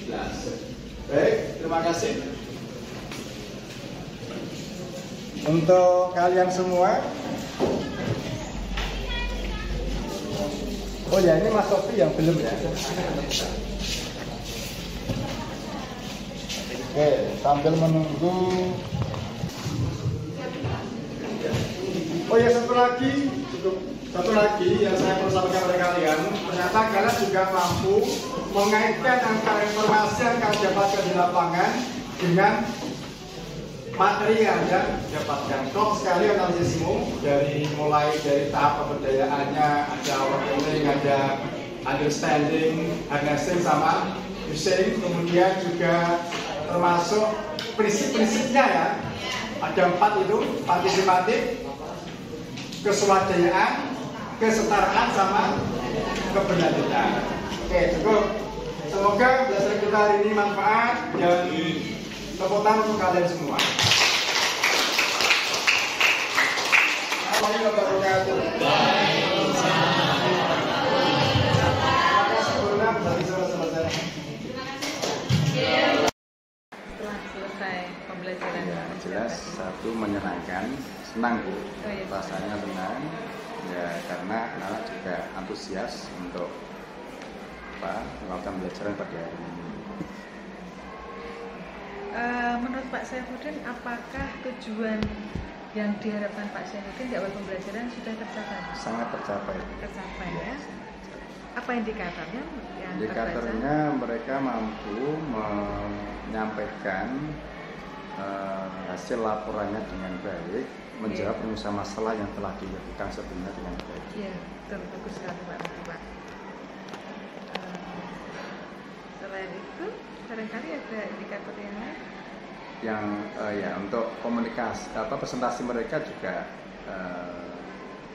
11. Baik, terima kasih. Untuk kalian semua. Oh ya, ini Mas Sofi yang belum ya. Oke, sambil menunggu. Oh ya, satu lagi yang saya perlu sampaikan kepada kalian. Ternyata kalian juga mampu mengaitkan antara informasi yang kalian dapatkan di lapangan dengan materi yang Anda dapatkan. Kok sekali analisismu mulai dari tahap pemberdayaannya, ada overwhelming, ada understanding, harnessing sama desain, kemudian juga termasuk prinsip-prinsipnya ya. Ada 4 itu, partisipatif, keswadayaan, kesetaraan, sama keberlanjutan. Oke, cukup. Semoga belajar kita hari ini manfaat dan tepuk tangan untuk kalian semua. Assalamualaikum warahmatullahi wabarakatuh. Setelah selesai pembelajaran, Ya, jelas satu menyenangkan, senang Bu, Oh, iya. rasanya senang ya karena anak juga antusias untuk melakukan pembelajaran pada hari ini. Menurut Pak Saifuddin, apakah tujuan yang diharapkan Pak Saifuddin di awal pembelajaran sudah tercapai? Sangat tercapai. Tercapai ya. Apa indikatornya? Yang Indikatornya mereka mampu menyampaikan hasil laporannya dengan baik, menjawab masalah yang telah dilakukan sebelumnya dengan baik. Iya, betul, bagus sekali Pak. Selain itu, barangkali ada indikator yang lain? Yang ya untuk komunikasi presentasi mereka juga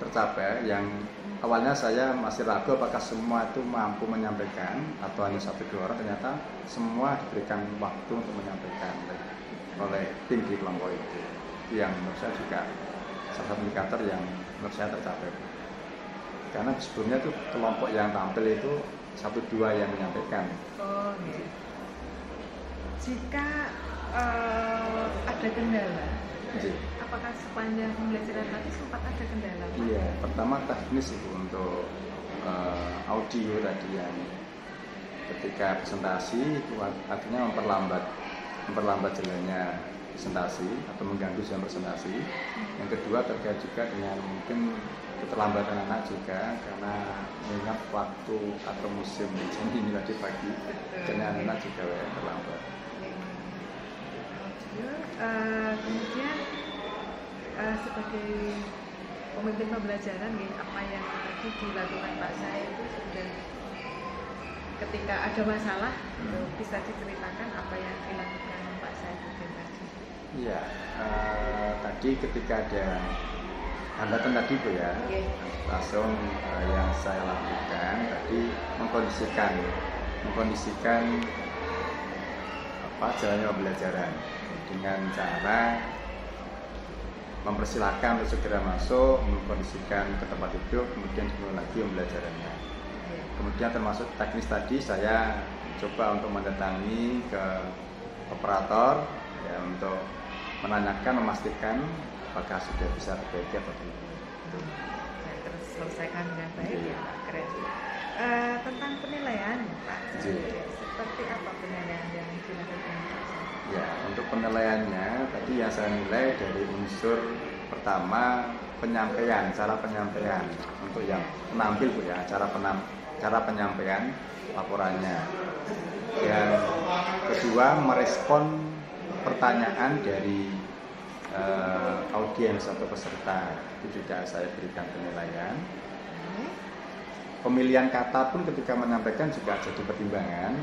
tercapai. Yang awalnya saya masih ragu apakah semua itu mampu menyampaikan atau hanya 1-2 orang, ternyata semua diberikan waktu untuk menyampaikan oleh tim di kelompok itu. Yang menurut saya juga salah satu indikator yang menurut saya tercapai. Karena sebelumnya itu kelompok yang tampil itu 1-2 yang menyampaikan. Oh, gitu. Jika ada kendala, apakah sepanjang pembelajaran tadi sempat ada kendala? Iya, pertama teknis itu untuk audio tadi yang ketika presentasi itu artinya memperlambat jalannya presentasi atau mengganggu jalan presentasi. Yang kedua terkait juga dengan mungkin keterlambatan anak juga karena mengingat waktu atau musim ini tadi pagi, karena anak juga terlambat. Kemudian sebagai pemimpin pembelajaran, apa yang tadi dilakukan Pak saya itu sudah ketika ada masalah bisa diceritakan apa yang dilakukan Pak saya tadi. Iya, tadi ketika ada hambatan tadi Bu ya, langsung yang saya lakukan tadi mengkondisikan jalannya pembelajaran dengan cara mempersilahkan untuk segera masuk, mengkondisikan ke tempat duduk, kemudian dimulai lagi pembelajarannya. Kemudian termasuk teknis tadi saya coba untuk mendatangi ke operator ya, untuk menanyakan, memastikan apakah sudah bisa diperbaiki atau tidak. Terus selesaikan dengan baik ya Pak, keren. Tentang penilaian Pak, seperti apa penilaian yang dilakukan Pak? Ya, untuk penilaiannya tadi yang saya nilai dari unsur pertama penyampaian, cara penyampaian untuk yang penampil Bu ya, cara penyampaian laporannya. Yang kedua merespon pertanyaan dari audiens atau peserta, itu juga saya berikan penilaian. Pemilihan kata pun ketika menyampaikan juga jadi pertimbangan,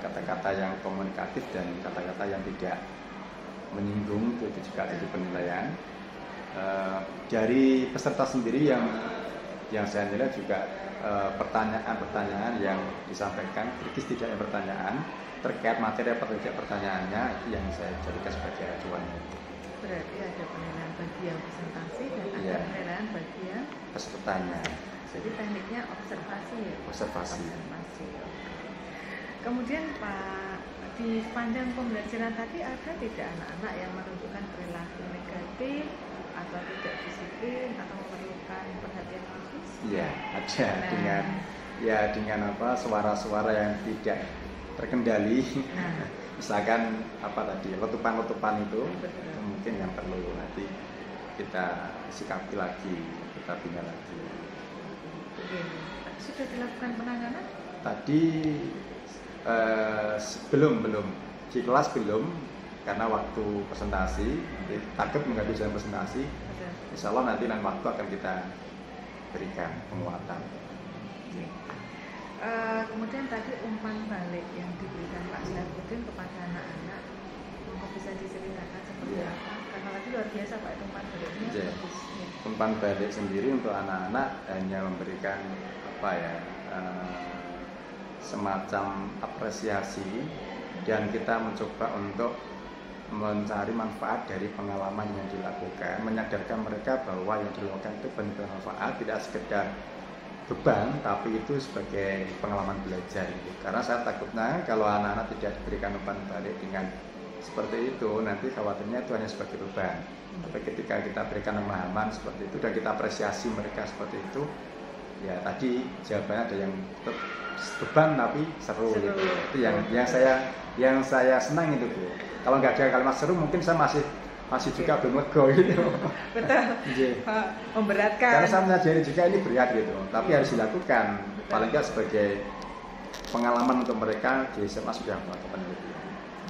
kata-kata yang komunikatif dan kata-kata yang tidak menyinggung itu juga jadi penilaian. Dari peserta sendiri yang saya nilai juga pertanyaan-pertanyaan yang disampaikan, kritis tidaknya pertanyaan terkait materi atau tidak pertanyaannya, itu yang saya jadikan sebagai acuan. Berarti ada penilaian bagi yang presentasi dan ada penilaian bagi yang pesertanya. Jadi tekniknya observasi ya? Observasi. Kemudian Pak, di sepanjang pembelajaran tadi ada tidak anak-anak yang menunjukkan perilaku negatif atau tidak disiplin atau memerlukan perhatian khusus? Iya, ada dengan suara-suara yang tidak terkendali. Misalkan letupan-letupan itu mungkin yang perlu nanti kita sikapi lagi, kita bina lagi. Sudah dilakukan penanganan? Tadi belum di kelas belum, karena waktu presentasi target menghadapi jalan presentasi. Insya Allah nanti lain waktu akan kita berikan penguatan. Kemudian tadi umpan balik yang diberikan Pak Saifuddin kepada anak-anak, monggo bisa diceritakan seperti apa? Karena tadi luar biasa Pak itu umpan baliknya. Bagus. Ya. Umpan balik sendiri untuk anak-anak hanya memberikan apa ya, semacam apresiasi, dan kita mencoba untuk mencari manfaat dari pengalaman yang dilakukan, menyadarkan mereka bahwa yang dilakukan itu benar-benar manfaat, tidak sekedar beban, tapi itu sebagai pengalaman belajar. Karena saya takutnya kalau anak-anak tidak diberikan umpan balik dengan seperti itu, nanti khawatirnya itu hanya sebagai beban. Tapi ketika kita berikan pemahaman seperti itu dan kita apresiasi mereka seperti itu, ya tadi jawabannya ada yang beban tapi seru. Gitu. Itu yang saya senang itu Bu. Kalau nggak ada kalimat seru mungkin saya masih juga belum lega gitu. Betul. Memberatkan. Karena saya menyadari juga ini berat gitu, tapi harus dilakukan. Paling nggak sebagai pengalaman untuk mereka di SMA sudah melakukan itu.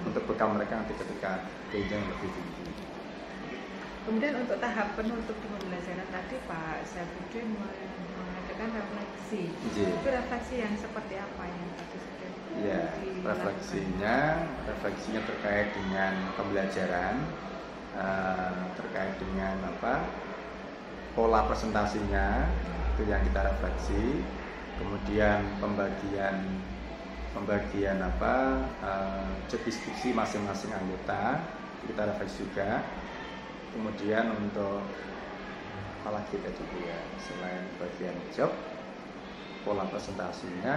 Untuk bekal mereka nanti ketika jenjang lebih tinggi. Kemudian untuk tahap penutup pembelajaran tadi Pak Saifuddin mengadakan refleksi. Itu refleksi yang seperti apa yang tadi sudah? Ya, refleksinya terkait dengan pembelajaran, terkait dengan pola presentasinya itu yang kita refleksi. Kemudian pembagian job deskripsi masing-masing anggota kita refleksi juga. Kemudian untuk apalagi tadi ya, selain bagian job, pola presentasinya,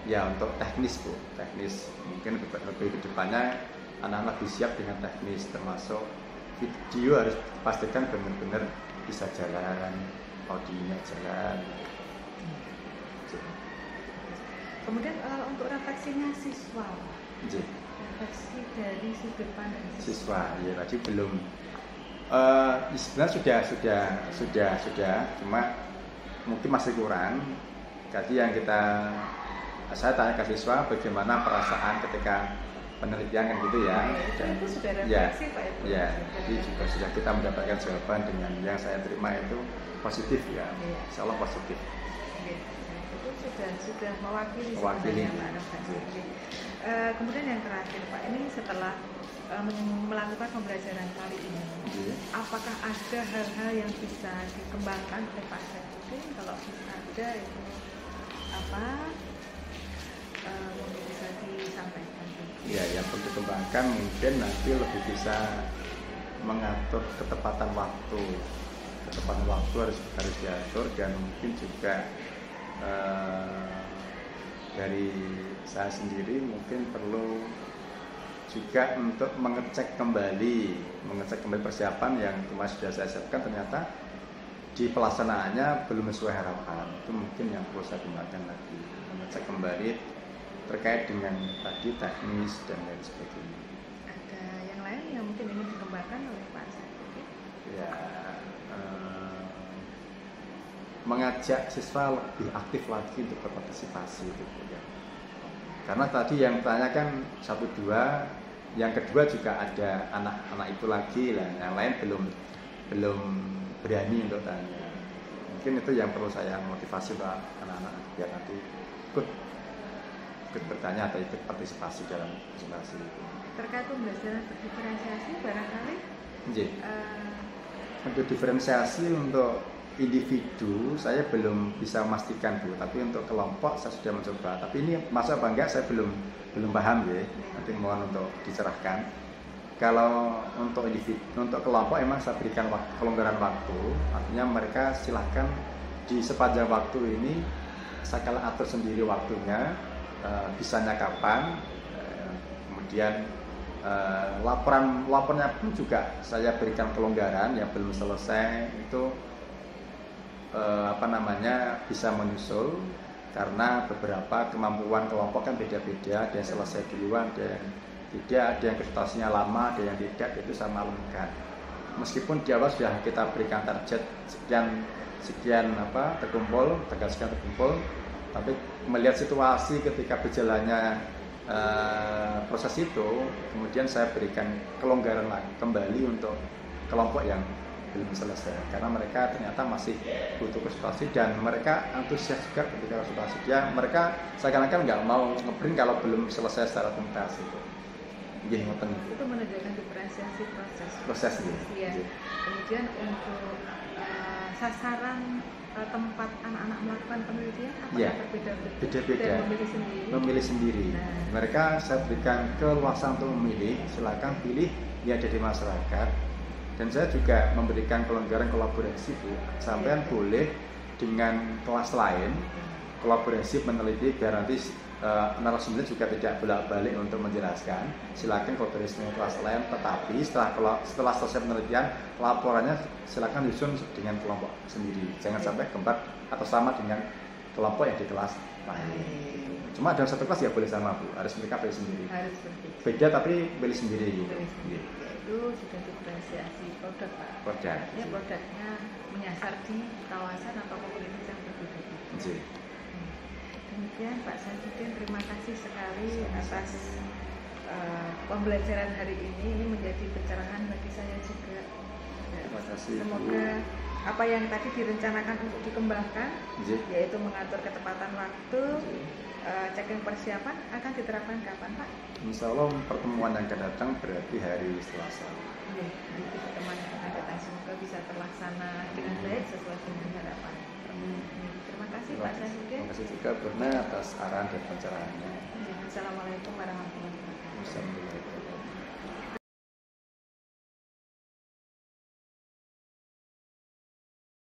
ya untuk teknis Bu, teknis mungkin lebih ke depannya anak-anak lebih siap dengan teknis, termasuk video harus pastikan benar-benar bisa jalan, audionya jalan. Kemudian untuk refleksinya siswa, refleksi dari sudut pandang siswa, ya tadi belum. Sebenarnya sudah, cuma mungkin masih kurang. Jadi yang saya tanya ke siswa bagaimana perasaan ketika penelitian kan gitu ya. Dan itu sudah refleksi Pak itu. Ya, jadi juga sudah kita mendapatkan jawaban dengan yang saya terima itu positif ya. Insya Allah positif. Itu sudah mewakili. Kemudian yang terakhir Pak, ini setelah melakukan pembelajaran kali ini, apakah ada hal-hal yang bisa dikembangkan oleh Pak Saifuddin? Kalau ada itu apa mungkin bisa disampaikan? Ya, yang perlu dikembangkan mungkin nanti lebih bisa mengatur ketepatan waktu. Ketepatan waktu harus diatur, dan mungkin juga dari saya sendiri mungkin perlu juga untuk mengecek kembali persiapan yang kemarin sudah saya siapkan, ternyata di pelaksanaannya belum sesuai harapan. Itu mungkin yang perlu saya kembangkan lagi, mengecek kembali terkait dengan tadi teknis dan lain sebagainya. Ada yang lain yang mungkin ingin dikembangkan oleh Pak Saifuddin? Ya, mengajak siswa lebih aktif lagi untuk berpartisipasi gitu ya. Karena tadi yang tanyakan 1-2, yang kedua juga ada anak-anak itu lagi lah, yang lain belum berani untuk tanya. Mungkin itu yang perlu saya motivasi Pak anak-anak biar nanti ikut bertanya atau ikut partisipasi dalam presentasi itu. Terkait pembelajaran berdiferensiasi barangkali? Untuk diferensiasi untuk individu saya belum bisa memastikan Bu, tapi untuk kelompok saya sudah mencoba. Tapi ini masuk apa enggak saya belum paham ya. Nanti mohon untuk dicerahkan. Kalau untuk individu, untuk kelompok emang saya berikan kelonggaran waktu. Artinya mereka silahkan di sepanjang waktu ini saya akan atur sendiri waktunya, bisanya kapan. Kemudian laporannya pun juga saya berikan kelonggaran yang belum selesai itu bisa menyusul, karena beberapa kemampuan kelompok kan beda-beda, ada yang selesai duluan, ada yang tidak, ada yang presentasinya lama, ada yang tidak, itu saya maklumkan. Meskipun di awal sudah kita berikan target sekian terkumpul, tanggal sekian terkumpul, tapi melihat situasi ketika berjalannya proses itu, kemudian saya berikan kelonggaran kembali untuk kelompok yang belum selesai karena mereka ternyata masih butuh konsultasi dan mereka antusias juga ketika konsultasi. Mereka seakan-akan nggak mau ngeprint kalau belum selesai secara tuntas itu. Itu menunjukkan diferensiasi proses gitu. Ya. Kemudian untuk sasaran tempat anak-anak melakukan penelitian apakah berbeda-beda? Memilih sendiri. Nah. Mereka saya berikan keleluasan untuk memilih, silakan pilih yang ada di masyarakat. Dan saya juga memberikan kelonggaran kolaborasi, Bu. Sampean boleh dengan kelas lain kolaborasi meneliti biar nanti narasumber juga tidak bolak-balik untuk menjelaskan. Silakan kolaborasi dengan kelas lain, tetapi setelah selesai penelitian laporannya silakan disusun dengan kelompok sendiri. Jangan sampai kembar atau sama dengan kelompok yang di kelas lain. Cuma dalam satu kelas ya boleh sama, Bu. Harus mereka pilih sendiri. Beda tapi pilih sendiri gitu. Itu sudah diferensiasi produk, Pak. Artinya produknya menyasar di kawasan atau komunitas yang berbeda. Demikian Pak Sajudin, terima kasih sekali atas pembelajaran hari ini. Ini menjadi pencerahan bagi saya juga. Terima kasih. Semoga apa yang tadi direncanakan untuk dikembangkan, yaitu mengatur ketepatan waktu, checking persiapan akan diterapkan kapan, Pak? Insya Allah pertemuan yang akan datang berarti hari Selasa. Di pertemuan yang akan datang semoga bisa terlaksana dengan baik sesuai dengan harapan. Terima kasih Pak Sajudin. Terima kasih juga Burna atas arahan dan pencerahannya. Assalamualaikum warahmatullahi wabarakatuh.